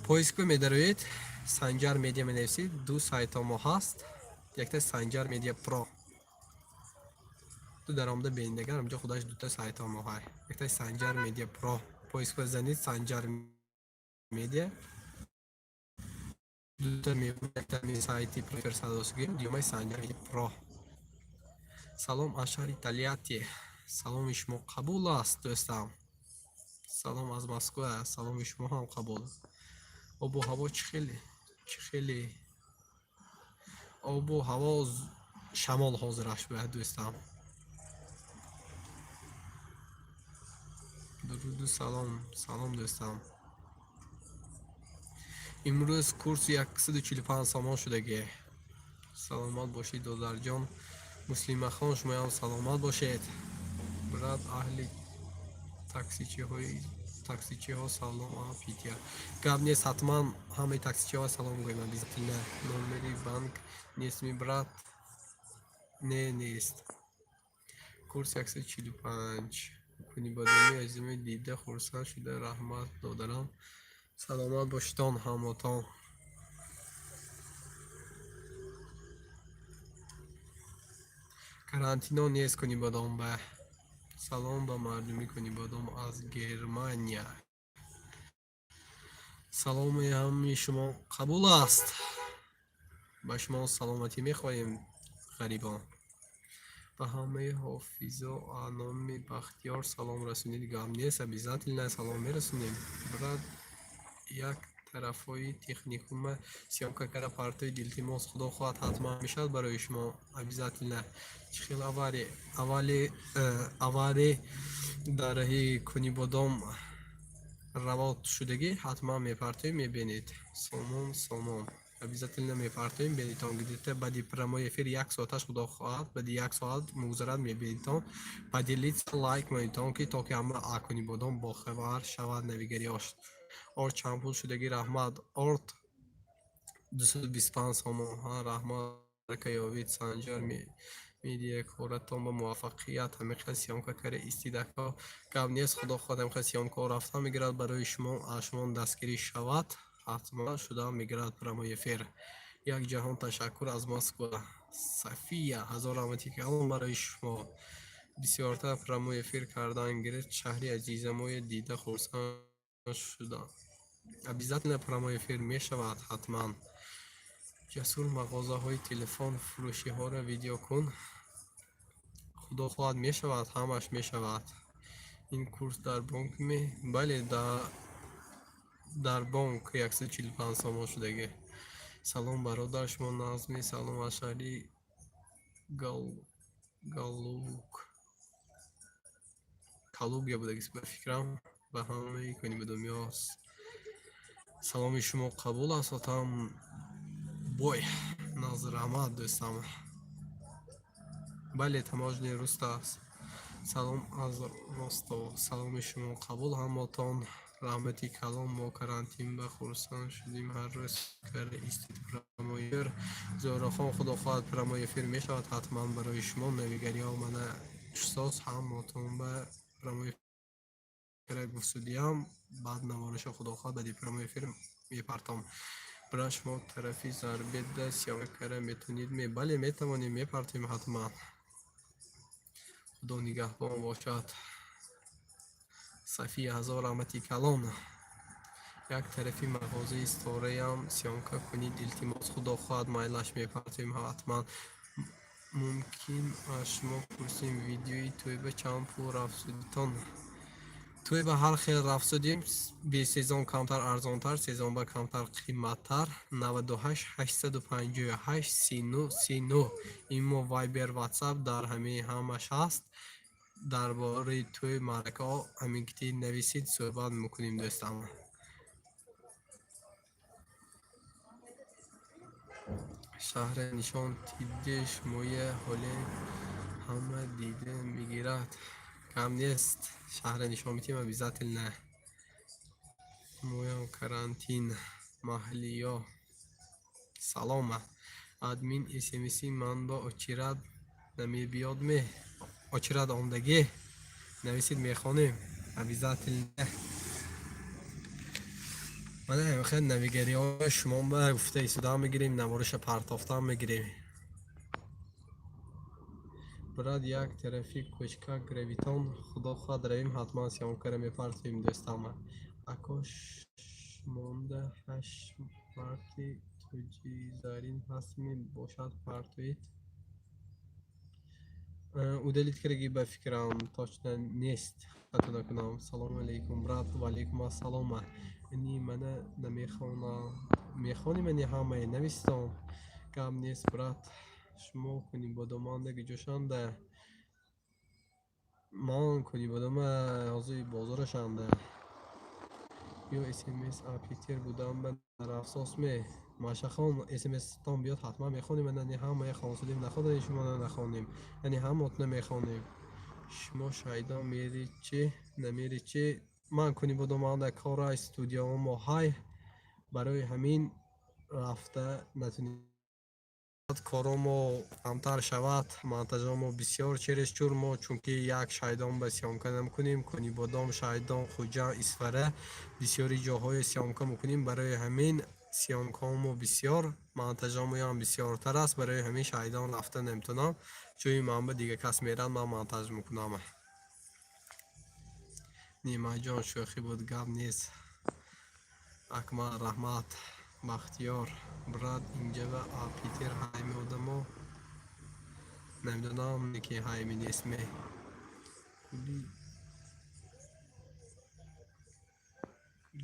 поиск медароед санҷар медиа менависед ду сайтомо ҳаст якта санҷар медиа про ду даромада бениндагаро инҷо худаш дута сайтомо ҳай якта санҷар медиа про поиск бизанед санҷар медиа дута якта сайти проферсадосги дюмай санҷар медиа про салом ашари талияти саломи шумо қабул аст дӯстам салом аз москва саломи шумо ҳам қабул обу ҳаво чӣ хеле обу ҳаво шамол ҳозираш ба дӯстам дуруду салом дӯстам имрӯз курси 145 сомон шудаги саломат бошед додарҷон. Муслимахон шумоям саломат бошед. Брат аҳли таксичиҳо салом питя. Гап нест, ҳатман ҳамаи таксичиҳо салом гӯем. Обязательно номери банк нест ми брат? Нест. Курс 145. Кунибодоми азиме дида хурсанд шуда раҳмат додарам. Саломат бошитон ҳамотон. Карантино нест Кунибодом ба. Салом ба мардуми Кунибодом аз Германия. саломи ҳамаи шумо қабул аст. ба шумо саломатӣ мехоҳем ғарибон. ба ҳамаи ҳофизо аноми Бахтиёр салом расонид. Гап нест, обязательно салом мерасонем. Брат як тарафҳои техникума сёмка кара партои дилтимос худо хоҳад ҳатман мешавад барои шумо. Обязательно чихел аварӣ дар раҳи Кунибодом равод шудагӣ ҳатман мепартоем мебинед. Сомон обязательно мепартоем бенитон. Где-то баъди прямой эфир 1 соаташ худо хоҳад баъди 1 соат мегузарад мебинитон. Поделиться лайк монитон ки то ки ҳама Кунибодом бохабар шавад навигариёш. Орд чампул шудагӣ раҳмат. Орд 225 сомон. Раҳмат баракаёвид Санҷар медия коратон ба муваффақият. Ҳамиқа сиёмка каре истидако. Гап нест, худо хоҳад ҳамиқа сиёмка рафта мегирад барои шумо. аз шумо дастгирӣ шавад ҳатман шуда мегирад прямой эфир. як ҷаҳон ташаккур аз Москва. София ҳазор раҳмати калон барои шумо. бисёртар прямой эфир кардан гирифт. шаҳри азизамои дида хурсанд шудам. обязательно прямой эфир мешавад ҳатман. ҷасур мағозаҳои телефон фурӯшиҳоро видео кун. худо хоҳад мешавад, ҳамаш мешавад. ин курс дар бонк бале дар бонк 145 сомон шудагӣ. салом бародар, шумо назми салом аз шаҳри Калугя будагист ба фикрам. ба ҳамаи Кунибодомиёс саломи шумо қабул аст. отам бой назрамат дӯстам. бале таможни руст аст. салом аз Ростов. саломи шумо қабул ҳамотон. раҳмати калон. мо карантин ба хурсанд шудем. ҳар рӯз карда истид прямой эфир. зӯрахон худо хоҳад прямой эфир мешавад ҳатман барои шумо. навигариҳо мана ушсоз ҳамотон ба прямой эфир гуфтудиям. баъд навориша худо хоҳад баъди прямой эфир мепартом. брат шумо тарафи зарбеда сиёмка кара метавонед? бале метавонем, мепартем ҳатман. худо нигаҳбон бошад. София ҳазор раҳмати калон. як тарафи мағозаи истораям сиёмка кунед илтимос. худо хоҳад майлаш мепартем ҳатман. мумкин аз шумо пурсем видеои тӯйба чанд пул рафсудитон? тӯйба ҳар хел рафсудем. бе сезон камтар арзонтар, сезонба камтар қимматтар. 98 858 39 имо вайбер ватсап дар ҳамин ҳамаш ҳаст. дар бораи тӯй маъракаҳо ҳамин ки нависид суҳбат мекунем дӯстам. шаҳр нишон тидде шумоя ҳоле ҳама дида мегирад. кам нест, шаҳр нишон метем обязательно. моям карантин маҳлиё салома. админ смс-и ман ба очирад намебиёд очирад ондагӣ нависид мехонем. обязательно мана ҳамихел навигариҳои шумо ба гуфта истода мегирем. навориша партофта мегирем. брат як тарафи кӯчка гравитон. худо хоҳад равем ҳатман сиёмкара мепартем дӯстам. акош монда 8 марти тоҷи зарин ҳаст мебошад партоид. удалит кардаги ба фикрам точно нест. хато накунам. салому алайкум брат. ва алайкум ассалом. ини мана мехонем ини ҳамаи навистон. гап нест брат. шумо Кунибодомандаги ҷошанда. ман Кунибодома ҳозири бозорашанда. ё смс а Питер будам ба нарафсос Маша хон смс-тон биёд ҳатман мехонем, яъне ҳамаи хонсудим нахондем, шумо нахонем, яъне ҳамаотон мехонем. Шумо шайдон мери чӣ? Намери чӣ? Ман куни будам анда кора студияомо ҳай. Барои ҳамин рафта натунем коромо камтар шавад, монтажомо бисёр чересчур мо, чунки як шайдон ба сёмка намкунем, куни бодом, шайдон, хуҷа, исфара бисёри ҷоҳое сёмка мекунем. Барои ҳамин сёмкаомо бисёр, монтажомоям бисёртар аст. Барои ҳамин шайдон рафта наметавонам. Ҷои манба дига кас мерад, ман монтаж мекунам. Нимаҷон шӯхӣ буд, гап нест. Акмал, Раҳмат, Бахтиёр, брат инҷа ва Питер ҳайми одамо намедонам ки ҳайми несме. Кули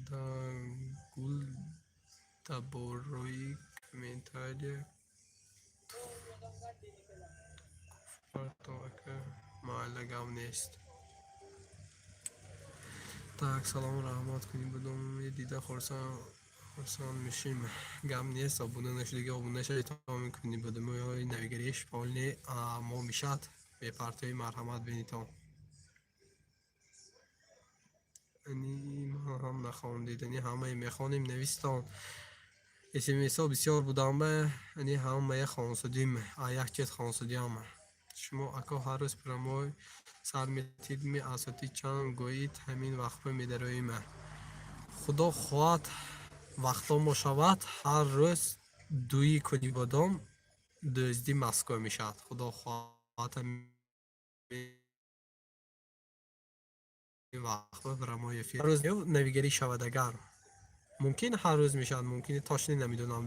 да гул таборои комментария фартоака майла гап нест. Так, салом раҳмат кунӣ будам дида хурсанд мешим. Гап нест, обуна нашудиги обуна шавед то мекунӣ будам ёи навигариш полне мо мишад бепартои марҳамат бенитон. Ани ман ҳам нахондидани ҳамаи мехонем навистон. смсо бисёр будам ба ани ҳамаи хонсудим як чет хонсудиам. Шумо ако ҳар рӯз промой сар метидми асоти чанд гӯид ҳамин вақтҳо медароим. Худо хоҳад вақто мо шавад ҳар рӯз дуи куни бодом дӯзди Москва мешавад. Худо хоҳад вақтҳо промой эфир ҳар рӯз навигарӣ шавад. Агар мумкин ҳар рӯз мешавад, мумкин точно намедонам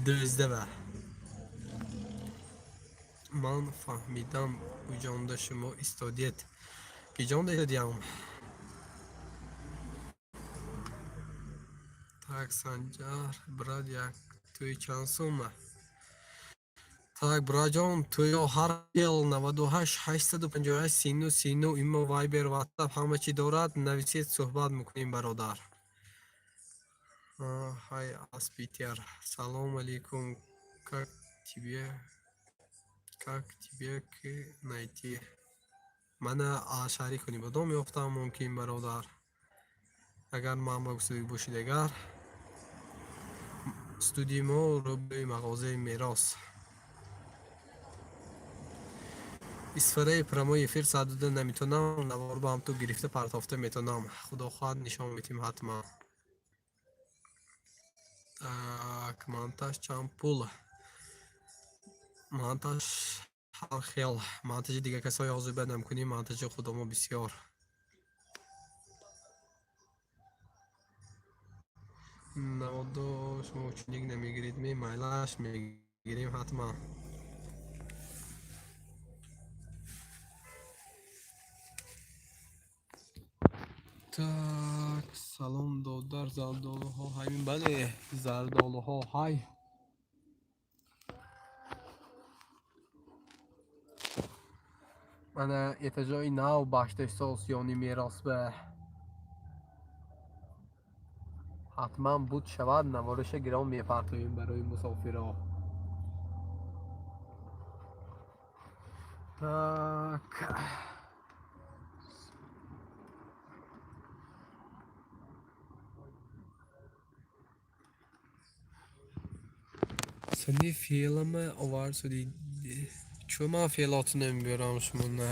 дӯздава. Ман фаҳмидам куҷонда шумо истодед. Киҷонда истодиам? Так, Санҷар брат, як туи чанд сума? Так, браҷон, туё ҳар ел 98 858 39 39 имо вайбер ватсап ҳама чӣ дорад, нависед суҳбат мекунем бародар. Ҳай аз Питер. Салом алейкум. Как тебе ки найти? Мана аз шаҳри куни бодом ёфтам мумкин бародар. Агар ман ба гуфтугӯ бошед, агар студияи мо рӯбрӯи мағозаи Мерос. Исфараи промои эфир садода наметонам, навор ба ҳамту гирифта партофта метонам. Худо хоҳад нишон метим ҳатман. Так, монтаж чанд пул? Монтаж ҳар хел. Монтажи дига касои озиба намкунем, монтажи худомо бисёр. Наводо шумо чуник намегиред, ме майлаш мегирем ҳатман. Так, салом додар зардолуҳо ҳамин бале зардолуҳо ҳай. Мана этажои нав баштоҳсол сиёни мерос ба ҳатман буд шавад, навороша гиром мепартоем барои мусофиро. Так. Сани феъламе овард шуди. Чӯ ман феълотро намебиёрам, шумо на.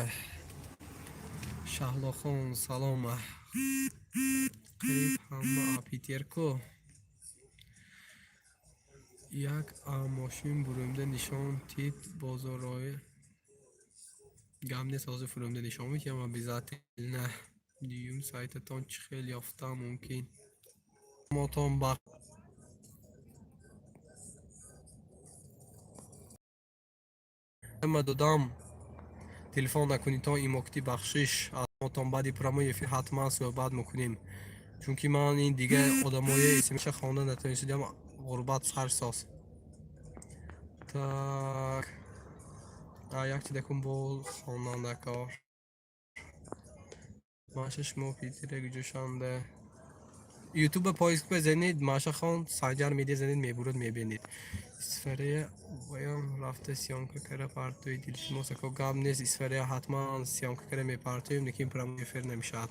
Шаҳлохон салом. Қариб ҳама Питер ко. Як мошин бурумда нишон тип бозорои. Гап нест ҳозир фурӯмда нишон мекунам, обязательно дуюм сайтатон чӣ хел ёфтам мумкин. Мотон ба ма додам. Телефон накунед то имокити бахшиш аз мотон баъди промои эфир ҳатман суҳбат мекунем. Чунки ман ин дига одамои смша хонда натонистам ғурбат сар сос. Так. Як чӣ дакун бо хонандакор. Маша шумо Питерек ҷӯшанда. یوتیوب پایسک بزنید ماشا خان سنجر میدی زنید میبرد میبینید اسفره ویام رفته سیانکا کره پارتوی دیلشموس اکو گام نیست اسفره حتما سیانکا کره میپارتویم نکیم پراموی فر نمیشد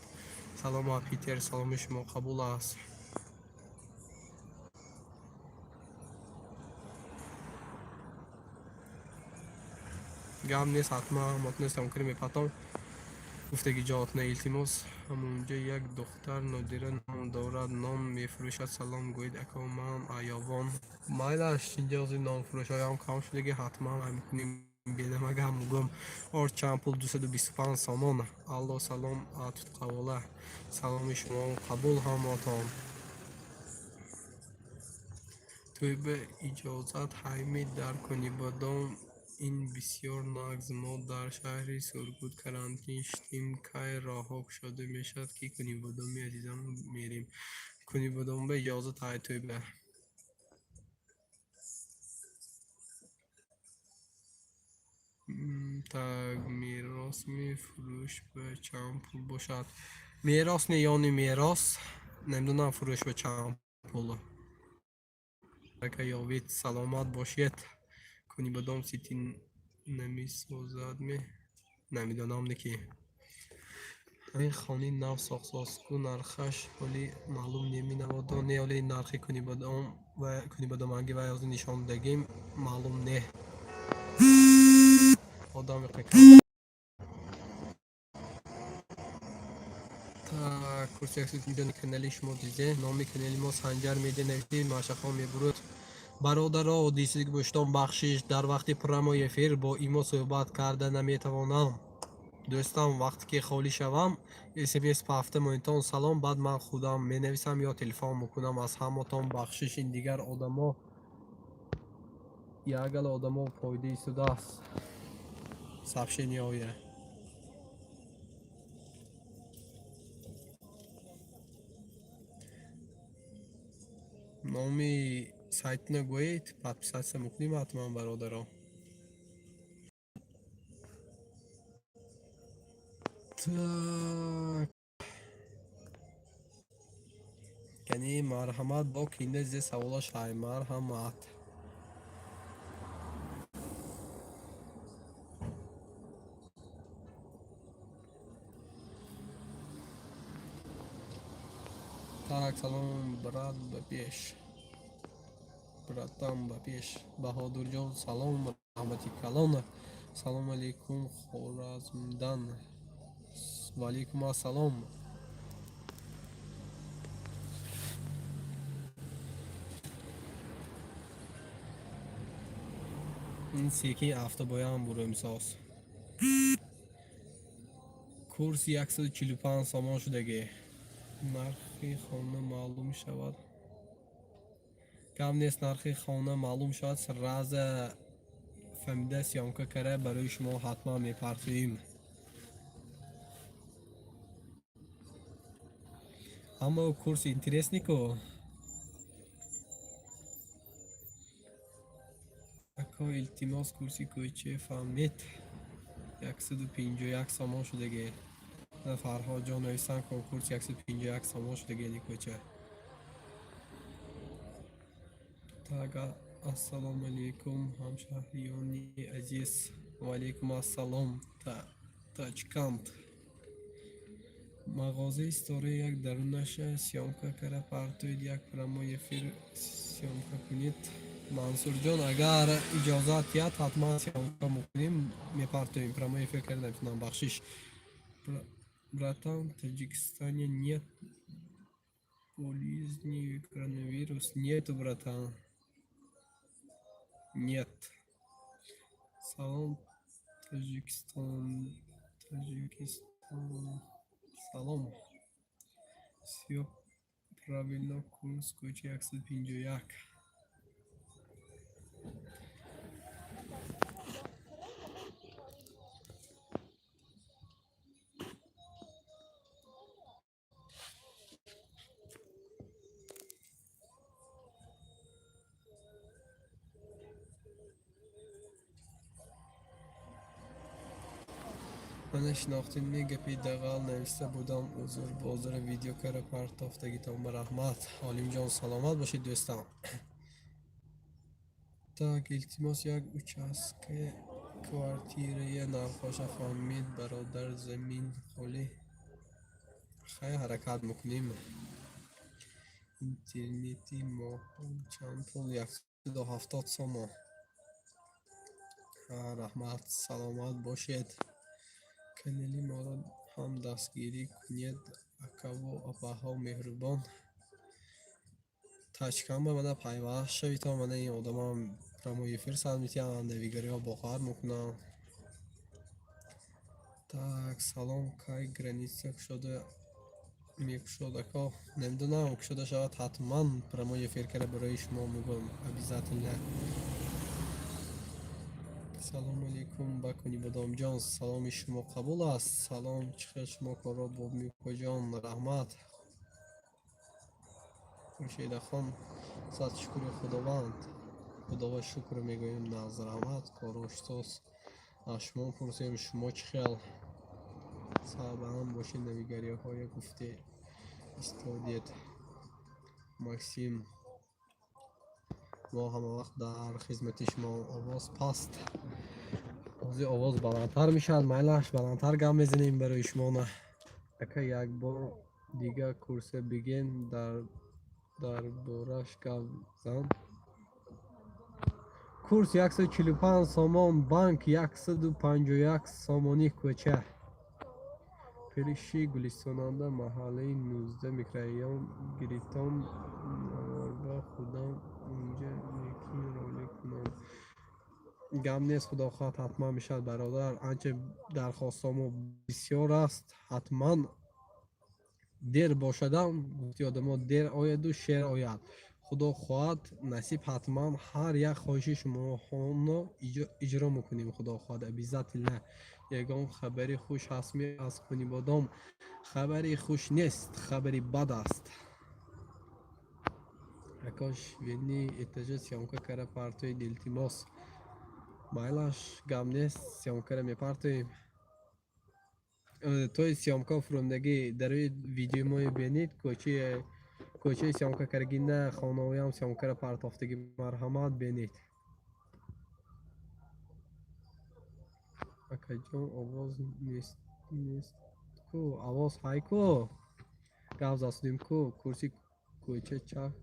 سلام پیتر سلام شما قبول است گام نیست حتما متن سیانکا میپاتم گفتگی جات نه التماس همونجا یک دختر نادره نام دارد نام میفروشد سلام گوید اکو من ایوان مایلش اینجا از این نام فروش های هم کم شده حتما هم میکنیم بیدم اگه هم میگم اور چند پول 225 سامان الله سلام آتوت قواله سلام شما قبول هم آتان توی به اجازت حیمی در کنی بادام این بسیار نغز ما در شهری سرگود کرانتین شدیم که راه شده میشد که کنی بادامی عزیزم میریم کنی بادام به اجازت های توی به تا میراث می فروش به چند پول باشد میراث نه یعنی میراث نمیدونم فروش به چند پول که یاوید سلامت باشید کنی بادام سیتی نمیسازد می نمیدانم نکی این خانی نو ساخت نرخش ولی معلوم نمی نوادانه ولی نرخی کنی بادام و کنی بادام اگه و از نشان دهیم معلوم نه آدم قیقی تا کورسی اکسیت میدونی کانالی شما دیده نامی کانالی ما سنجر میده نوشتی ماشاخان میبرد برادرها و دیسی که بشتم بخشش در وقتی پرمای افیر با ایما صحبت کرده نمیتوانم دوستان وقتی که خالی شوم اسمس په هفته مونتان سلام بعد من خودم می نویسم یا تلفن میکنم از همتان بخشش این دیگر آدما یاگل آدما پایده ایستاده است سبشنی آیه نامی سایت نگوید подписаться میکنیم حتما برادران так یعنی مرحمت با کینده زی سوالش های مرحمت так سلام برات به پیش براتم به پیش بهادر جان سلام رحمتی کلان سلام علیکم خورازمدان و علیکم السلام این سیکی هفته بایم برو امساز کورس 145 سامان شدگی نرخی خانه معلوم شود کم نیست نرخی خانه معلوم شود راز فهمیده سیامکه کره برای شما حتما میپرسیم اما کورس اینترس نیکو اکا التماس کورسی کوچه فهمید 151 سامان شدگی فرهاد جان نویسن کنکورس 151 سامان شدگی نیکوچه تاگا السلام علیکم همشهریانی عزیز و علیکم السلام تاجکانت مغازه استاره یک درونش سیامکا کرده پرتوید یک پرمای فیر سیامکا کنید منصور جان اگر اجازت یاد حتما سیامکا مکنیم میپرتویم پرمای فیر کرده نمیتونم بخشش братан таджикистане нет болезни коронавирус нету братан нет салом таджикистан салом все правильно курс куча 151 من شناختنی گپی دقال نوشته بودم حضور بازار ویدیو کار پرتافتگیتان به رحمت. حالیم جان سلامت باشید دوستان. Так, илтимос як участке квартираи нархоша фаҳмид бародар замин холӣ. Хай ҳаракат мекунем. Интернети моҳу чанд пул? 170 сомон. Раҳмат, саломат бошед. Канали моро ҳам дастгирӣ кунед. Акаву апаҳо меҳрубон. Тачкан ба мана пайваст шавед то мана ин одамам прямой эфир сад метиҳам, навигариҳо бохабар мекунам. Так, салом, кай граница кушода мекушод ако? Намедонам, кушода шавад ҳатман прямой эфир кара барои шумо мегӯям обязательно. Салому алейкум Бакуни Бадомҷон, саломи шумо қабул аст. Салом, чихел шумо корро Бобмикоҷон, раҳмат. Хуршедахон, сад шукри худованд. Худова шукр мегӯем наз раҳмат, кору штос. Аз шумо пурсем, шумо чихел? Сабан бошед, навигариҳоя гуфте истодед. Максим, мо ҳама вақт дар хизмати шумо. Овоз паст. Ҳозир овоз баландтар мешавад, майлаш баландтар гап мезанем барои шумо. На ака як бор дига курсе бигем дар бораш гап зан. Курс 145 сомон, банк 151 сомони кӯча. Пириши Гулистонанда, маҳаллаи 19, микрорайон Гиритон, Наварба. Худам унҷа некин ролик кунам. Гап нест, худо хоҳад ҳатман мешавад бародар. Анча дархостамо бисёр аст. Ҳатман дер бошадам, гуфти одамо дер ояду шер ояд. худо хоҳад насиб ҳатман ҳар як хоҳиши шумоҳоно иҷро мекунем. худо хоҳад обязательно. ягон хабари хуш ҳастми аз Куни Бодом. Хабари хуш нест, хабари бад аст. акош вени этажа сёмка кара партои дилтимос. майлаш гап нест, сёмкара мепартоем. тои сёмка фурӯндагӣ дар рӯи видеои мо бинед. кӯчаи сёмка карагӣ на хонаҳоям сёмкара партофтагӣ. марҳамат бинед. акаҷон овоз нест ку? Овоз ҳай ку? гап засудем ку? Курси кӯча чак.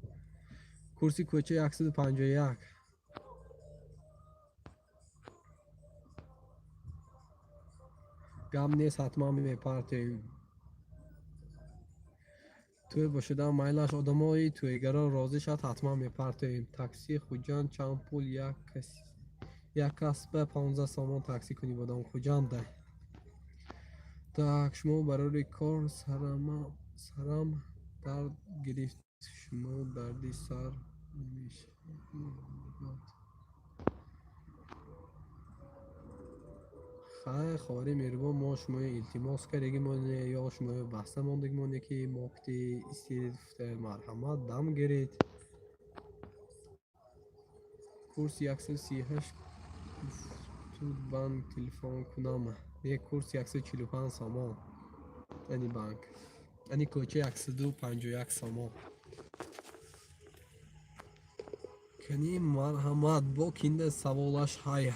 Курси кӯча 151. гап нест, ҳатман мепартем. тӯй бошадан майлаш одамои тӯйгаро розӣ шад, ҳатман мепартем. такси хуҷанд чанд пул? як кас ба 15 сомон такси Куни Бодом хуҷанда. так, шумо барори кор сарам дард гирифт. шумо дарди сар хай ховари меҳрубон, мо шумои илтимос кардагимоне ё шумои баста мондагимоне ки мо вақти истифода. марҳамат, дам гиред. курс 138 ту банк телефон кунам. курс 145 сомон. ани банк, ани кӯча 151 сомон. кани марҳамат, бо кинда саволаш ҳай.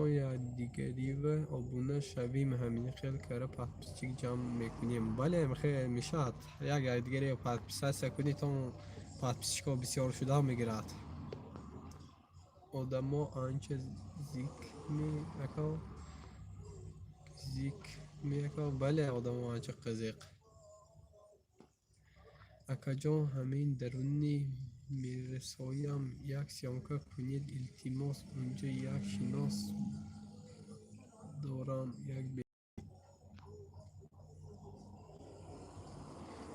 якдигари обуна шавем. ҳамин хел кара подписчик ҷамъ мекунем. бале мешавад. якдигаре подписатсия кунед, то подписчикҳо бисёр шуда мегирад. одамо анча зик меака. бале одамо анча қизиқ. акаҷон, ҳамин даруни мерасоям як сёмка кунед илтимос. унҷа як шинос дорам.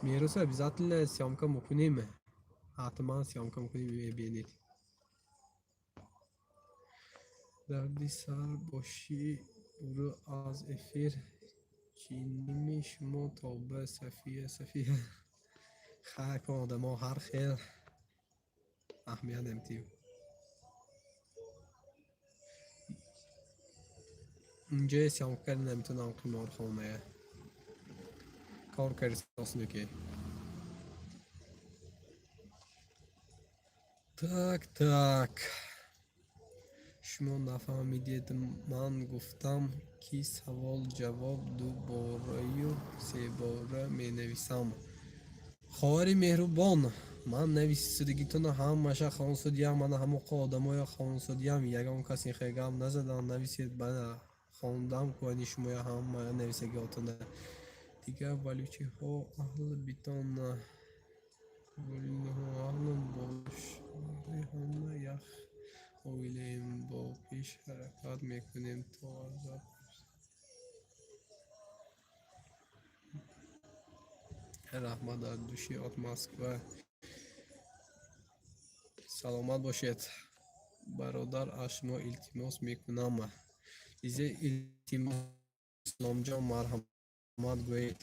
мероса обязательно сёмка мекунем. ҳатман сёмка мекунем, мебинед. дарди сар бошӣ бурӯ аз эфир. ҷиними шумо тоба София. хай кун одамо ҳар хел. اهمیت نمیدیم. اینجا سیام کرد نمیتونم قمار خونه کار کرد ساسنه که так шумо нафаҳмидед ман гуфтам ки савол ҷавоб дубораю себора менависам. хоҳари меҳрубон, ман нависидагитона ҳамаша хонсудиям, мана ҳамоқа одамоя хонсудиям, ягон каси хегам назадан нависед бана хондам кӯани шумоя ҳама нависагиотона дигар балучиҳо аҳл битона аҳл бош ҳама ях оилаем бо пеш ҳаракат мекунем то азаб раҳмат дар души от Москва. саломат бошед бародар, аз шумо илтимос мекунам. изе илтимос исломҷон марҳамат гӯед.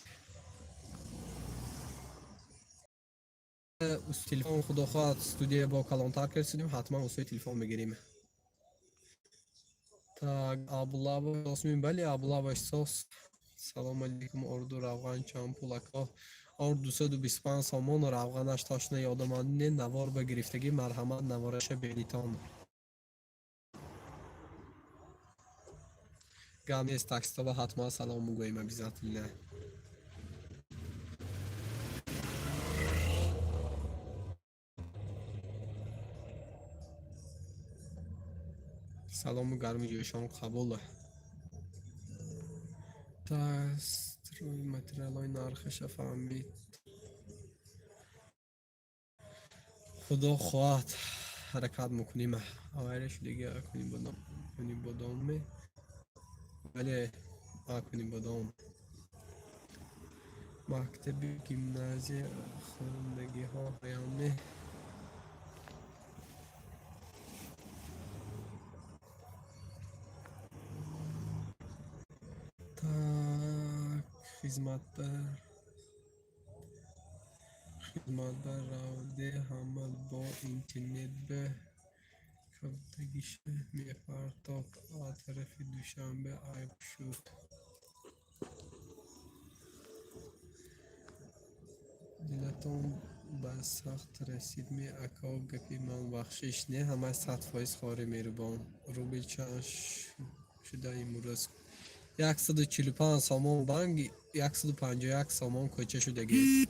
телефон худо хоҳад студия бо калонтар кардем, ҳатман усои телефон мегирем. так аблава осмин бали аблава сос. салому алейкум орду равған чанд пул ако? орду 225 сомон равғанаш тошна ёдамадне навор ба гирифтагӣ марҳамат навораша бенитон. гам нест такситова ҳатман салом мегӯем обязательно. салому гарми ҷӯшон қабул. тастрои материалои нархаша фаҳмид. худо хоҳад ҳаракат мекунем. авайра шудага куним бодоме бале куним бодом мактаби гимназия хондагиҳо ҳаяме так хизмат бар равде ҳамал бо интернет ба кавдагиша мепартоб а тарафи душанбе айб шуд. дилатон ба сахт расидми ако гапи ман бахшиш не ҳамаи 100% хоҳари меҳрубон. рубли чанд шуда имрӯз? 145 сомон банк, 151 сомон кӯча шудаги.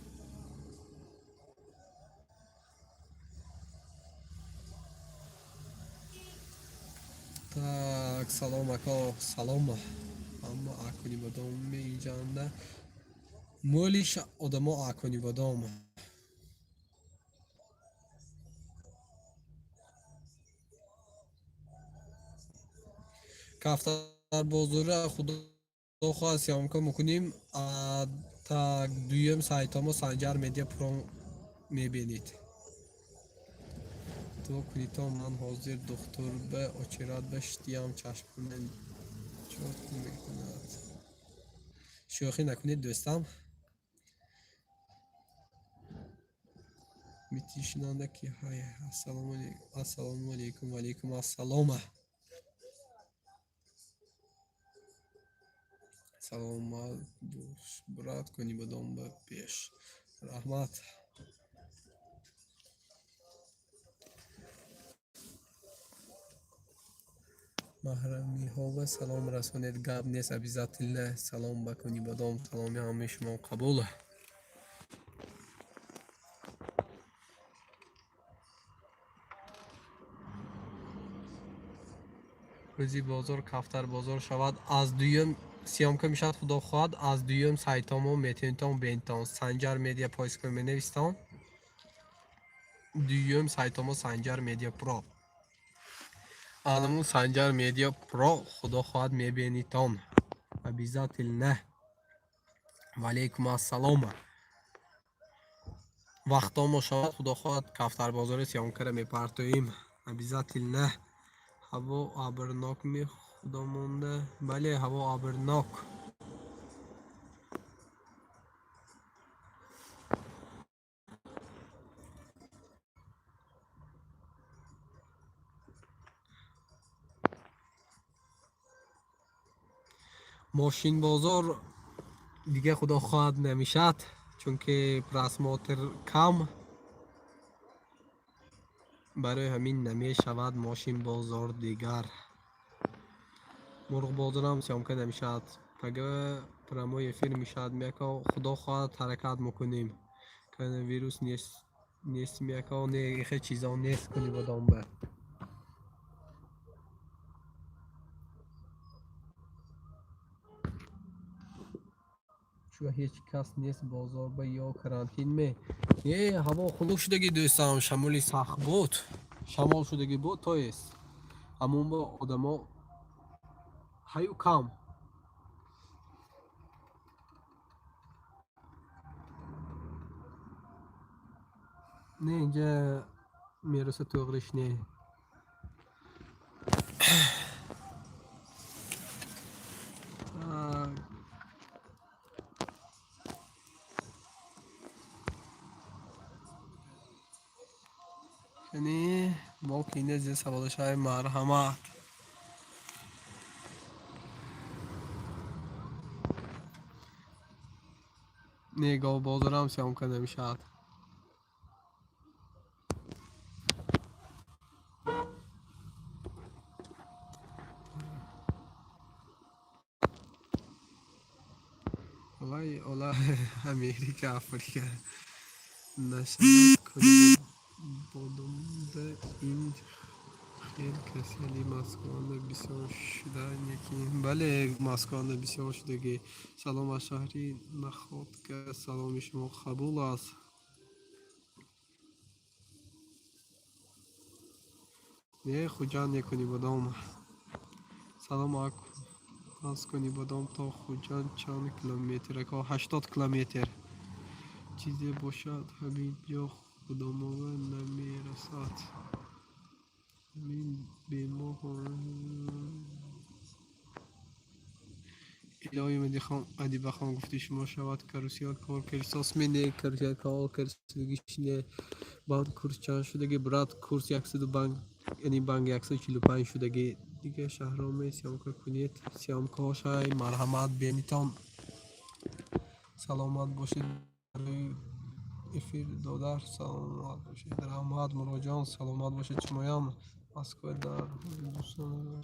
так салом ако, салом. аммо акуни бодом меинҷанда молиш одамо акуни бодом. кафтар бозора худо хоҳад сиёмка мекунем. так дуюм сайтомо санҷар медиа про мебинед. то кунито ман ҳозир духтур ба очират ба штиям чашмонан чот мекунад. шӯхӣ накунед дӯстам. митишинанда ки ҳай ассалому алейкум. валейкум ассалома. саломат бош брат, куни бодом ба пеш. раҳмат. маҳрамиҳо ва салом расонед. гап нест обязательно салом ба куни бодом. саломи ҳамаи шумо қабул. рӯзи бозор кафтар бозор шавад. аз дуюм сиёмка мешавад худо хоҳад. аз дуюм сайтомо метавонитон бентон санҷар медиа поиск менавистон. дуюм сайтомо санҷар медиа про. аламун санҷар медиа про худо хоҳад мебинитон обязательно. валейкум ассалом. вақтомо шавад худо хоҳад кафтар бозори сиёмкара мепартоем обязательно. ҳаво абрнок худо монда. бале ҳаво абрнок. ماشین بازار دیگه خدا خواهد نمیشد چون که پرسماتر کم برای همین نمی شود ماشین بازار دیگر مرغ بازار هم سیامکه نمیشد اگه پرمای فیلم میشد میکا خدا خواهد حرکت میکنیم که ویروس نیست میکا نه خیلی چیزا نیست کنی بدم به چون هیچ کس نیست بازار به یا کرانتین می یه هوا خنک شدگی دوستان شمالی سخت بود شمال شدگی بود تو است همون با آدما هیو کم نه اینجا میرسه توغرش نه آه، یعنی ما که اینه زی سوالش های مرحمت نگاه بازار هم سیام کنه میشد والله اولا امریکا افریقا نشد کنید بودم به این خیلی کسی علی مسکان بسیار شده یکی بله مسکان بسیار شده که سلام از شهری نخواد که سلام شما قبول است نه خوجا نکنی بدم سلام علیکم از کنی بدم تا خوجا چند کیلومتر که 80 کیلومتر چیزی باشد همین یا خودمو نمیرسد همین به ما الهی مدی خان ادی بخوام گفتی شما شود کروسیال کار کرساس مینه کروسیال کار کرسیگیشنه بعد کورس چند شدگی برات کورس 100 بانک یعنی بانک 145 شدگی دیگه شهرام سیام کنید سیام کاشای مرحمت بینیتان سلامت باشید برای افیر دادر سلامت باشید درآمد مراجعان سلامت باشید شمایان مسکو در دوستان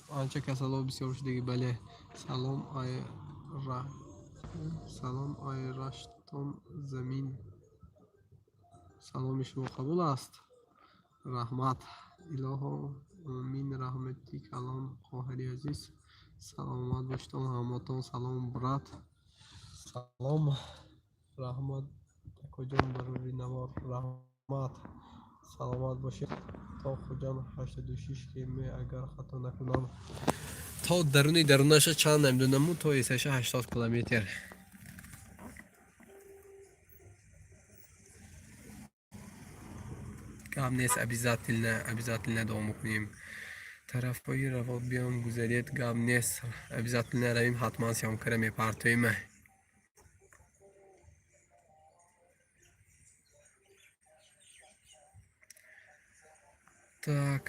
آنچه کسلا بسیار شدگی بله سلام آی را سلام آی رشتم زمین سلام شما قبول است رحمت الهو آمین رحمتی کلام خواهری عزیز سلامت باشتان همتون سلام برات سلام رحمت کجان بروی نوار رحمت سلامت باشید تا کجان 86 که می اگر خطا نکنم تا درونش چند نمیدونم تو ایسش 80 کیلومتر کم نیست ابیزاتلنه دوام کنیم طرف های رواد بیام گذارید گم نیست ابیزاتلنه رویم حتما سیام کرم پارتویم так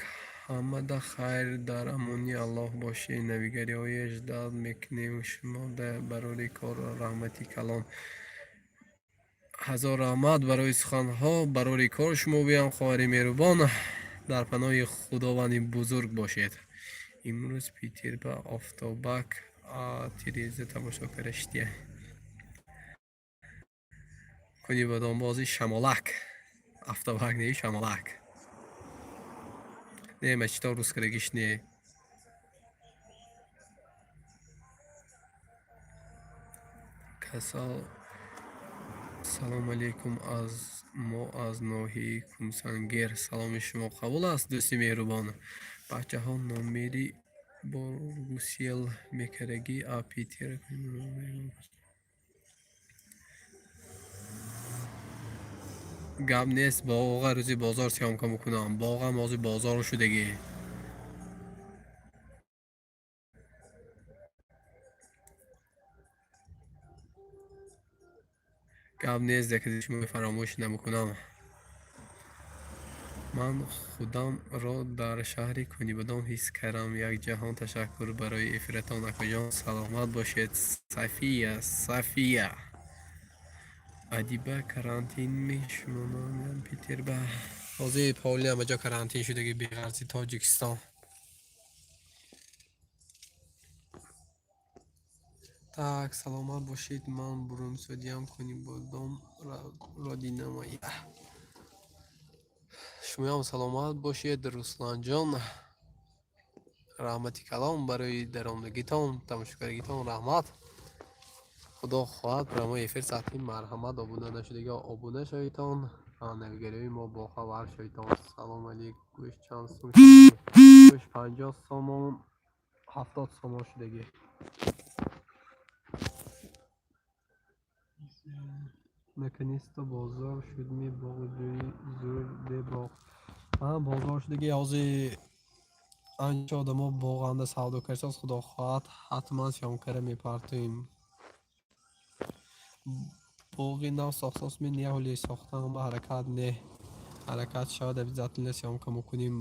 ҳамада хайр дар амони аллоҳ бошед навигариҳои эҷдод мекунем шумо барори кор раҳмати калон ҳазор раҳмат барои суханҳо барори кор шумо биям хоҳари меҳрубон дар паноҳи худованди бузург бошед имрӯз питер ба офтобак тиреза тамошо кардаштия куни бадонбози шамолак автобак не шамолак не мечто русскорегиш не касал салому алейкум аз мо аз ноҳияи кумсангер саломи шумо қабул аст дӯсти меҳрубон бачаҳо номери боргусел мекарагӣ питер гап нест боға рӯзи бозор сиёмка мекунам боғам ози бозор шудагӣ гап нест декади шумо фаромӯш намекунам من خودم را در شهر کنیبدام حس کردم. یک جهان تشکر برای افرتان اکاجان. سلامت باشید. صفیه ادیبه کرانتین میشمونم پیتر به حوزه پاولی هم جا کرانتین شده که بیغرزی تاجیکستان. так саломат бошед. ман бурунсудиам конибодом родинамои. шумоям саломат бошед русланҷон. раҳмати калом барои даромадагитон, тамошогаригитон раҳмат. худо хоҳад барои эфир сатҳи марҳамат обуна нашудаги обуна шавитон. навигариёи мо бохабар шавитон. салом алейк. гӯшт чанд сум шудаги? гӯшт 50 сомон 70 сомон шудаги. наконец-то бозор шуд. мебоғи ҷойи зур дебоғ. бозор шудаги ҳози анча одамо боғанда савдо кардас. худо хоҳад ҳатман сёмкара мепартоем. боғи нав сохтост ми не ҳоли сохтан ба ҳаракат не ҳаракат шавад обязательно сёмка мекунем.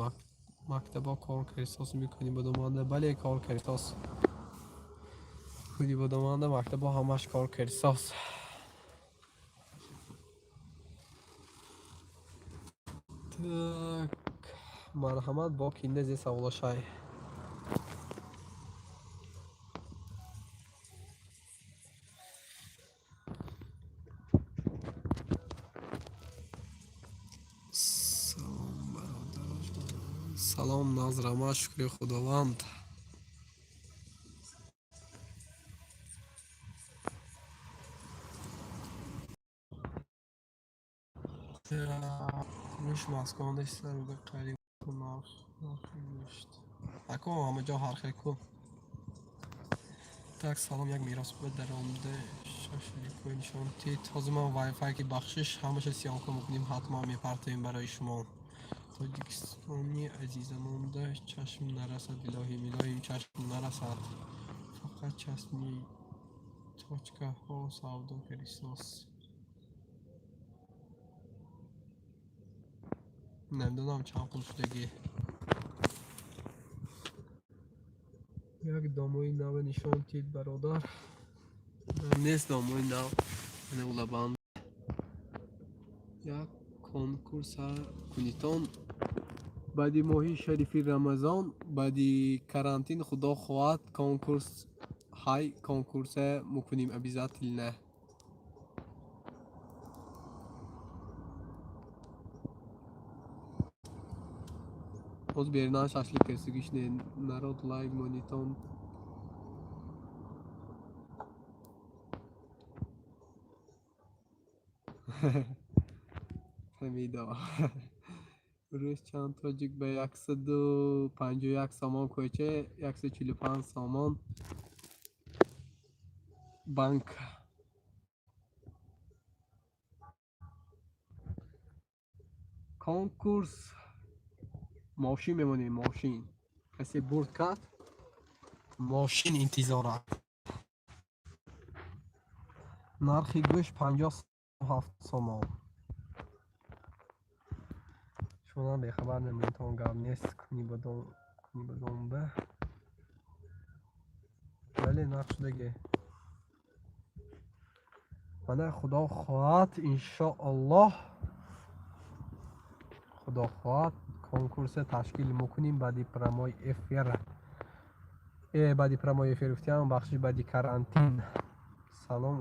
мактаба кор кардас мекунем бодоманда. бале кор кардас худи бодоманда мактаба ҳамаш кор кардас. так марҳамат бо киндази саволашай. салом бародарон. салом назрама. шукри худованд. муш маскондаш сар ба қариб нарх гӯшт ако ҳама ҷо ҳархел кун. так салом. як мерос ба даромада шашилико нишон тид. ҳозир ман вайфай ки бахшиш ҳамаша сиёмка мекунем ҳатман мепартоем барои шумо. тоҷикистони азизамонда чашм нарасад. илоҳи милоҳим чашм нарасад. фақат часми точкаҳо савдо кардисос. намедонам чанд пул шудаги. як домои нав нишон тид бародар. нест домои нав улабанд. як конкурса кунитон баъди моҳи шарифи рамазон, баъди карантин худо хоҳад конкурс ҳай конкурсе мекунем обязательно. боз берна шашлик кесигиш не народ лайк монитон. фамида рӯз чанд тоҷик ба 151 сомон кӯча, 145 сомон банк. конкурс мошин мемонем. мошин касе бурд кард мошин интизорат. нархи гӯшт 57 сомон. шумо бехабар намоедтон гап нест. кунибодомба бале нарх шудаги. мана худо хоҳад иншоаллоҳ худо хоҳад конкурсе ташкил мекунем баъди промои эфир. баъди промои эфир гуфтам бахшиш баъди карантин. салом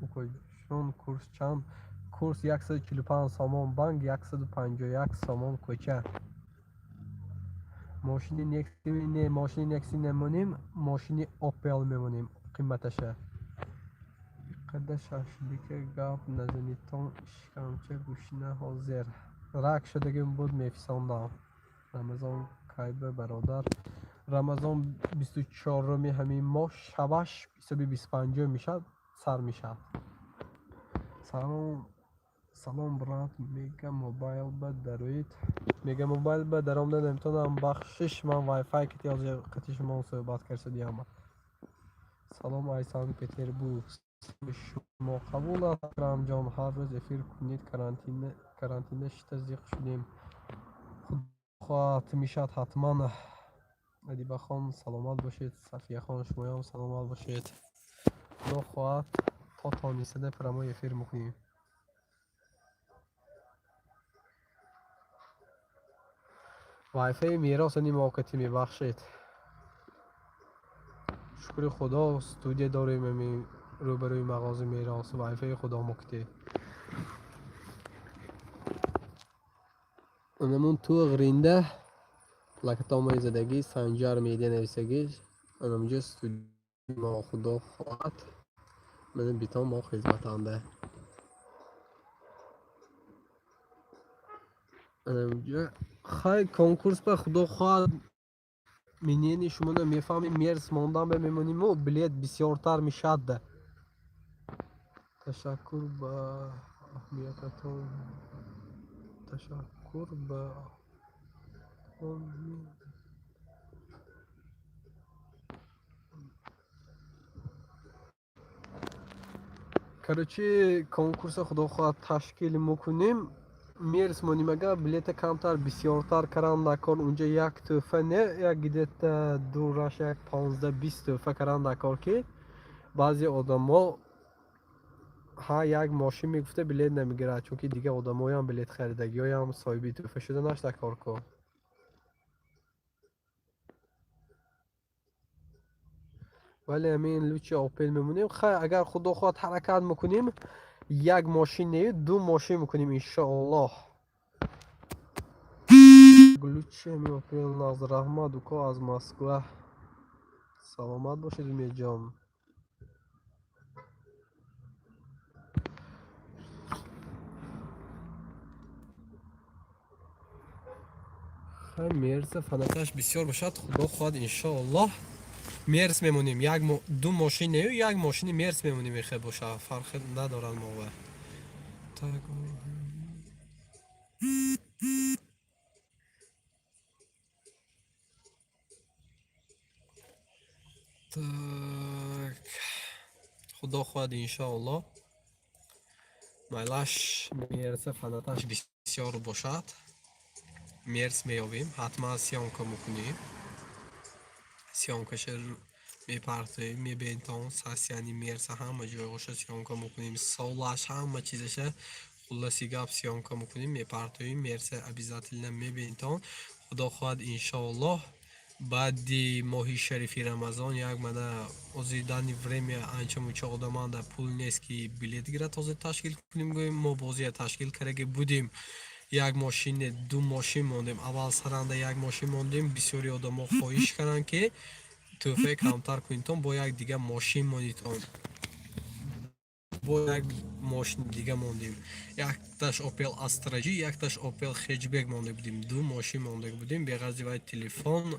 укоҷон. курс чанд? курс 145 сомон банк, 151 сомон кӯча. мошини некси немонем. мошини опел мемонем. қиматаша қада шашлика гап назанитон. шикамча гӯшина ҳозир рак шудагим буд мефисондам. рамазон кайба бародар. рамазон 24 ҳамин моҳ шабаш ҳисоби 25 мешад сар мешад. салом брат. мега мобайл ба дароид. мега мобайл ба даромда наметонам бахшиш. ман вайфай ки ҳозир қати шумо суҳбат кардам. салом ай санкт петербург. шумо қабул аст акрамҷон? ҳар рӯз эфир кунед. карантина шита зиқ шудем. خواهد میشد حتما. ادیبه خان سلامت باشید. صفیه خان شما هم سلامت باشید. خدا خواهد تا تانیسته پرمای افیر میکنیم. وایفای میراث نیماکتی میبخشید. شکر خدا استودیو داریم می روبروی مغازه میراث وایفای خدا مکتی. اونمون تو غرینده لکتام زدگی سنجر میده نویسگی اونمجا استودیو ما خدا خواهد من بیتام ما خدمتنده اونمجا خیلی کنکورس به خدا خواهد منینی شما نمیفهمیم میرس ماندن به میمونیم و بلیت بسیارتر میشد. تشکر به اهمیتتون. تشکر به короче конкурс خدا خواهد تشکیل میکنیم میرسونیم اگر بلیت کمتر بسیارتر کرنده کار اونجا یک توفه نه یک گیدت دورش یک 15-20 توفه کرنده کار که بعضی آدم ها ها یک ماشین میگفته بلیت نمیگیره چون که دیگه آدم های هم بلیت خریدگی های هم صاحبی توفه شده نشده کار کن. ولی همین لوچ آپل میمونیم اگر خدا خواهد حرکت میکنیم یک ماشین نه دو ماشین میکنیم انشاءالله. لوچ همین آپل نظر احمد دوکا از مسکو سلامت باشید می جان. خیلی مرس فنکش بسیار باشد خدا خواهد انشاءالله مرس میمونیم یک دو ماشین نه یک ماشین مرس میمونیم خیلی باشه فرق ندارد موقع так خدا خواهد انشاءالله مایلش مرس فنکش بسیار باشد مرس میابیم حتما سیانکا میکنیم سیانکاش میپرتیم میبینتون ساسیانی مرس همه جای خوش سیانکا میکنیم سالش همه چیزشه خلاصی گپ سیانکا میکنیم میپرتیم مرس ابیزاتیل میبینتون خدا خواهد انشاءالله بعدی ماهی شریفی رمضان یک مده ازیدانی وریمی انچه موچه آدمان در پول نیست که بلیت گیره تازه تشکیل کنیم گویم ما بازی تشکیل کرده بودیم یک ماشین دو ماشین موندیم اول سرنده یک ماشین موندیم بسیاری آدم ها خواهش کردن که توفه کمتر کنیتون با یک دیگه ماشین موندیتون با یک ماشین دیگه موندیم یک تاش اوپل استراجی یک تاش اوپل خیجبک مونده بودیم دو ماشین مونده بودیم به غرض وای تلفن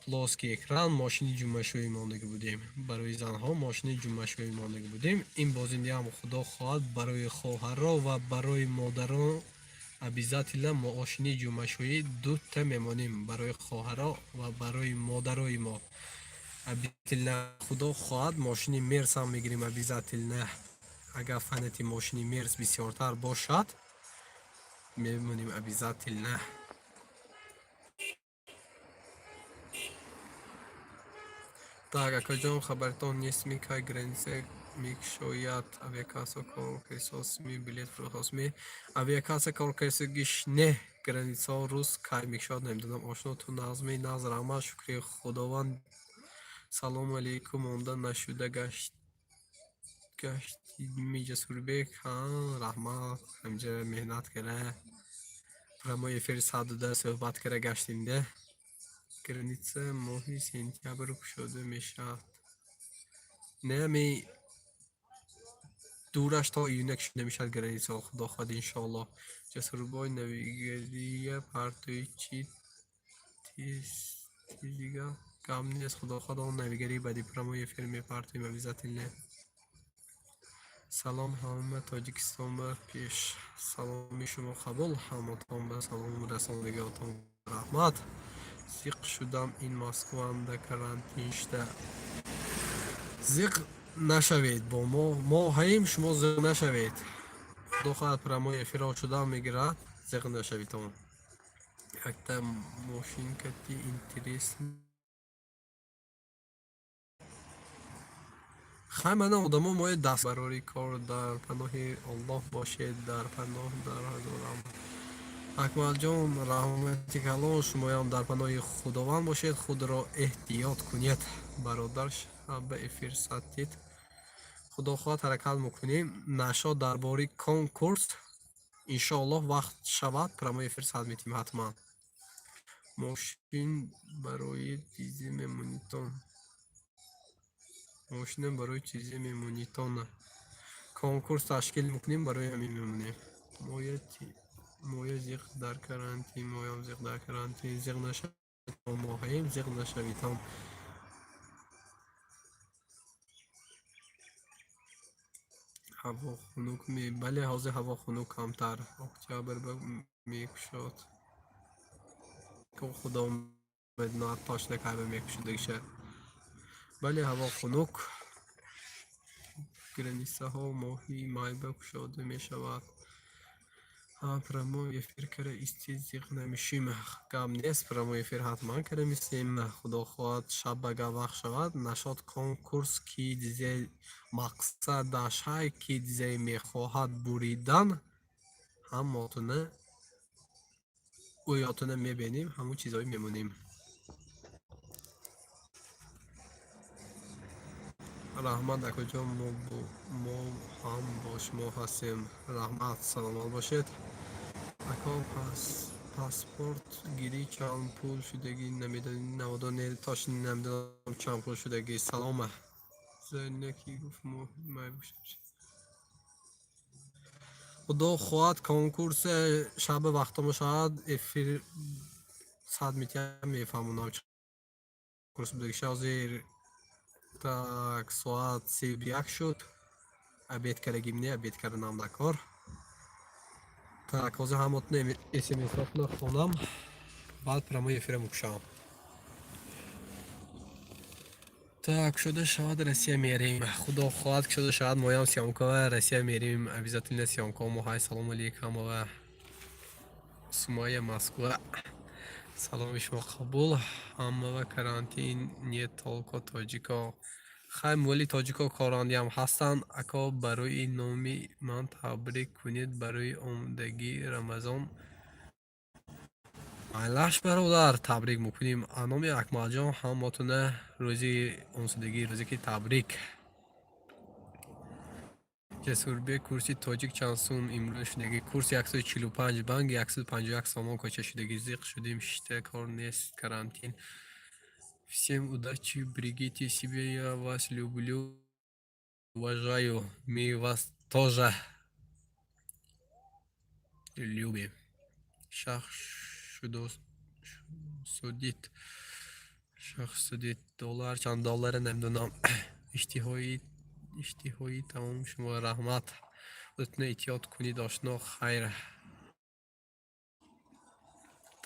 плоский экран ماشین جمعشویی مانده بودیم برای زنها ماشین جمعشویی مانده بودیم این بازنده هم خدا خواهد برای خواهرها و برای مادران обязательно ماشین جمعشویی دو تا میمونیم برای خواهرها و برای مادرای ما обязательно خدا خواهد ماشین مرس هم میگیریم обязательно اگر فنتی ماشین مرس بسیارتر باشد میمونیم обязательно Так, акаҷон хабартон нест мекай граница мекшояд авиакасса конкурсосми билет фурӯхосми авиакасса конкурсгиш не граница рус кай мекшояд намедонам ошно ту назми назр ама шукри худованд салому алейкум монда нашуда гаштидми ҷасурбек раҳмат ҳамҷа меҳнат кара прямо эфири 102 суҳбат кара гаштинда граница моҳи сентябр кушода мешавад нами дураш то июня кушода мешавад граница худо хоҳад иншоаллоҳ ҷасурбой навигария партои чи тизига гам нест худо хоҳад он навигарӣ ба дипломои эфир мепартоим обязательно салом ҳама тоҷикистон ба пеш саломи шумо қабул ҳаматон ба салом расонидагиотон раҳмат зиқ шудам ин москванда карантин шуда зиқ нашавед бо мо ҳаем шумо зиқ нашавед худо хоҳад прамои эфирро шуда мегирад зиқ нашавитон якта мошинкати интересный. ҳамана одамо мои даст барори кор дар паноҳи Аллоҳ бошед, дар паноҳ дар ҳазорам акмалҷон раҳмати калон шумоям дар паноҳи худованд бошед. Худро эҳтиёт кунед бародар. шаба эфир сатид худо хоҳад ҳаракат мекунем. нашод дар бори конкурс иншоаллоҳ вақт шавад прамои эфир сад метим ҳатман. мошин барои чизе мемонитон мошинам барои чизе мемонитон конкурс ташкил мекунем барои ҳамин мемонем. моя зиқ дар карантин моям зиқ дар карантин зиқ нашавитон моҳаем зиқ нашавитон. ҳаво хунук бале ҳозир ҳаво хунук камтар октябр мекушод худо медонад точно кайба мекушодагиша. бале ҳаво хунук границаҳо моҳи май ба кушода мешавад. прамои эфир кара исти зиқ намешим гап нест. прамои эфир ҳатман кара мисем. худо хоҳад шабага вақт шавад нашод конкурс ки дизе мақсад дашай ки дизе мехоҳад буридан ҳамотуна оётуна мебинем ҳамун чизҳои мемонем. раҳмат акоҷон мо ҳам бо шумо ҳастем. раҳмат саломат бошед ако. паспорт гирӣ чанд пул шудагӣ намедонӣ наводоне точно намедонам чанд пул шудагӣ. салома зайнаки гуфт май бошад. худо хоҳад конкурсе шаба вақтомо шавад эфир сад метиям мефаҳмонам курс будагиша. ҳозир так соат 31 шуд. обед карагим не обед карданам накор. так ҳозир ҳамотна смсофна хонам баъд прамои эфира мекушам. так шуда шавад Россия мерим. худо хоҳад ки шуда шавад моям сёмкова Россия мерим. обязательно сёмкова моҳай. салому алейкум ва сумоя Москва. саломи шумо қабул. ҳамава карантин не толко тоҷико. хай моли тоҷико корандиам ҳастанд. ако барои номи ман табрик кунед барои омадагии рамазон. айлаш бародар табрик мекунем. аноми акмалҷон ҳамотуна рӯзи омсудагӣ рӯзе ки табрик. ҷасурбек курси тоҷик чанд сум имрӯз шудагӣ. курси 145 банки 151 сомон коча шудагӣ. зиқ шудем шишта кор нест карантин. всем удачи берегите себя. я вас люблю уважаю. мы вас тоже любим. шах судит доллар чанд доллара намедонам. иштиҳои тамом шумо раҳмат. худтуна эҳтиёт кунед ошно. хайр.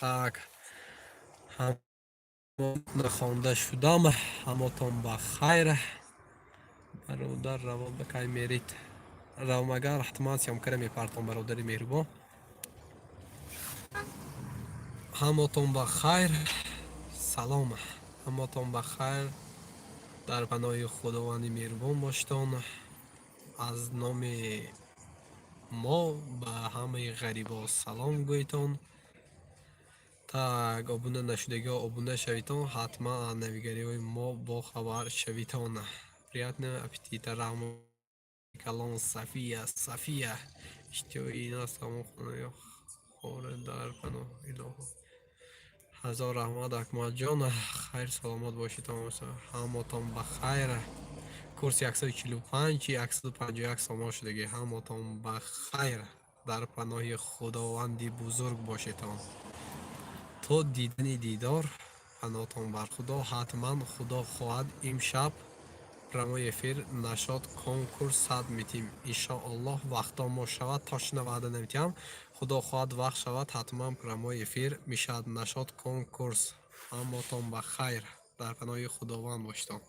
так ҳамона хонда шудам. ҳамотон ба хайр. бародар раво ба кай мерид. равмагар ҳатман сёмкара мепартон бародари меҳрубон. ҳамотон ба хайр. салом. ҳамотон ба хайр. дар паноҳи худованди меҳрубон боштон. аз номи мо ба ҳамаи ғарибо салом гӯйтон. так обуна нашудагиҳо обуна шавитон. ҳатман аз навигариҳои мо бохабар шавитон. приятного аппетита. раҳмо калон София иштиҳои нас тамом хонаи хора дар паноҳ илоҳо. ҳазор раҳмат акмалҷон. хайр саломат бошед. ҳамотон ба хайр. курси 145 151 сомон шудагӣ. ҳамотон ба хайр. дар паноҳи худованди бузург бошедон. то дидани дидор паноҳтон бар худо. ҳатман худо хоҳад имшаб прамои эфир нашод конкурс сад метим. иншоаллоҳ вақтомо шавад точно ваъда наметиҳам. худо хоҳад вақт шавад ҳатман прамои эфир мешавад нашод конкурс. ҳамотон ба хайр. дар паноҳи худованд боштон.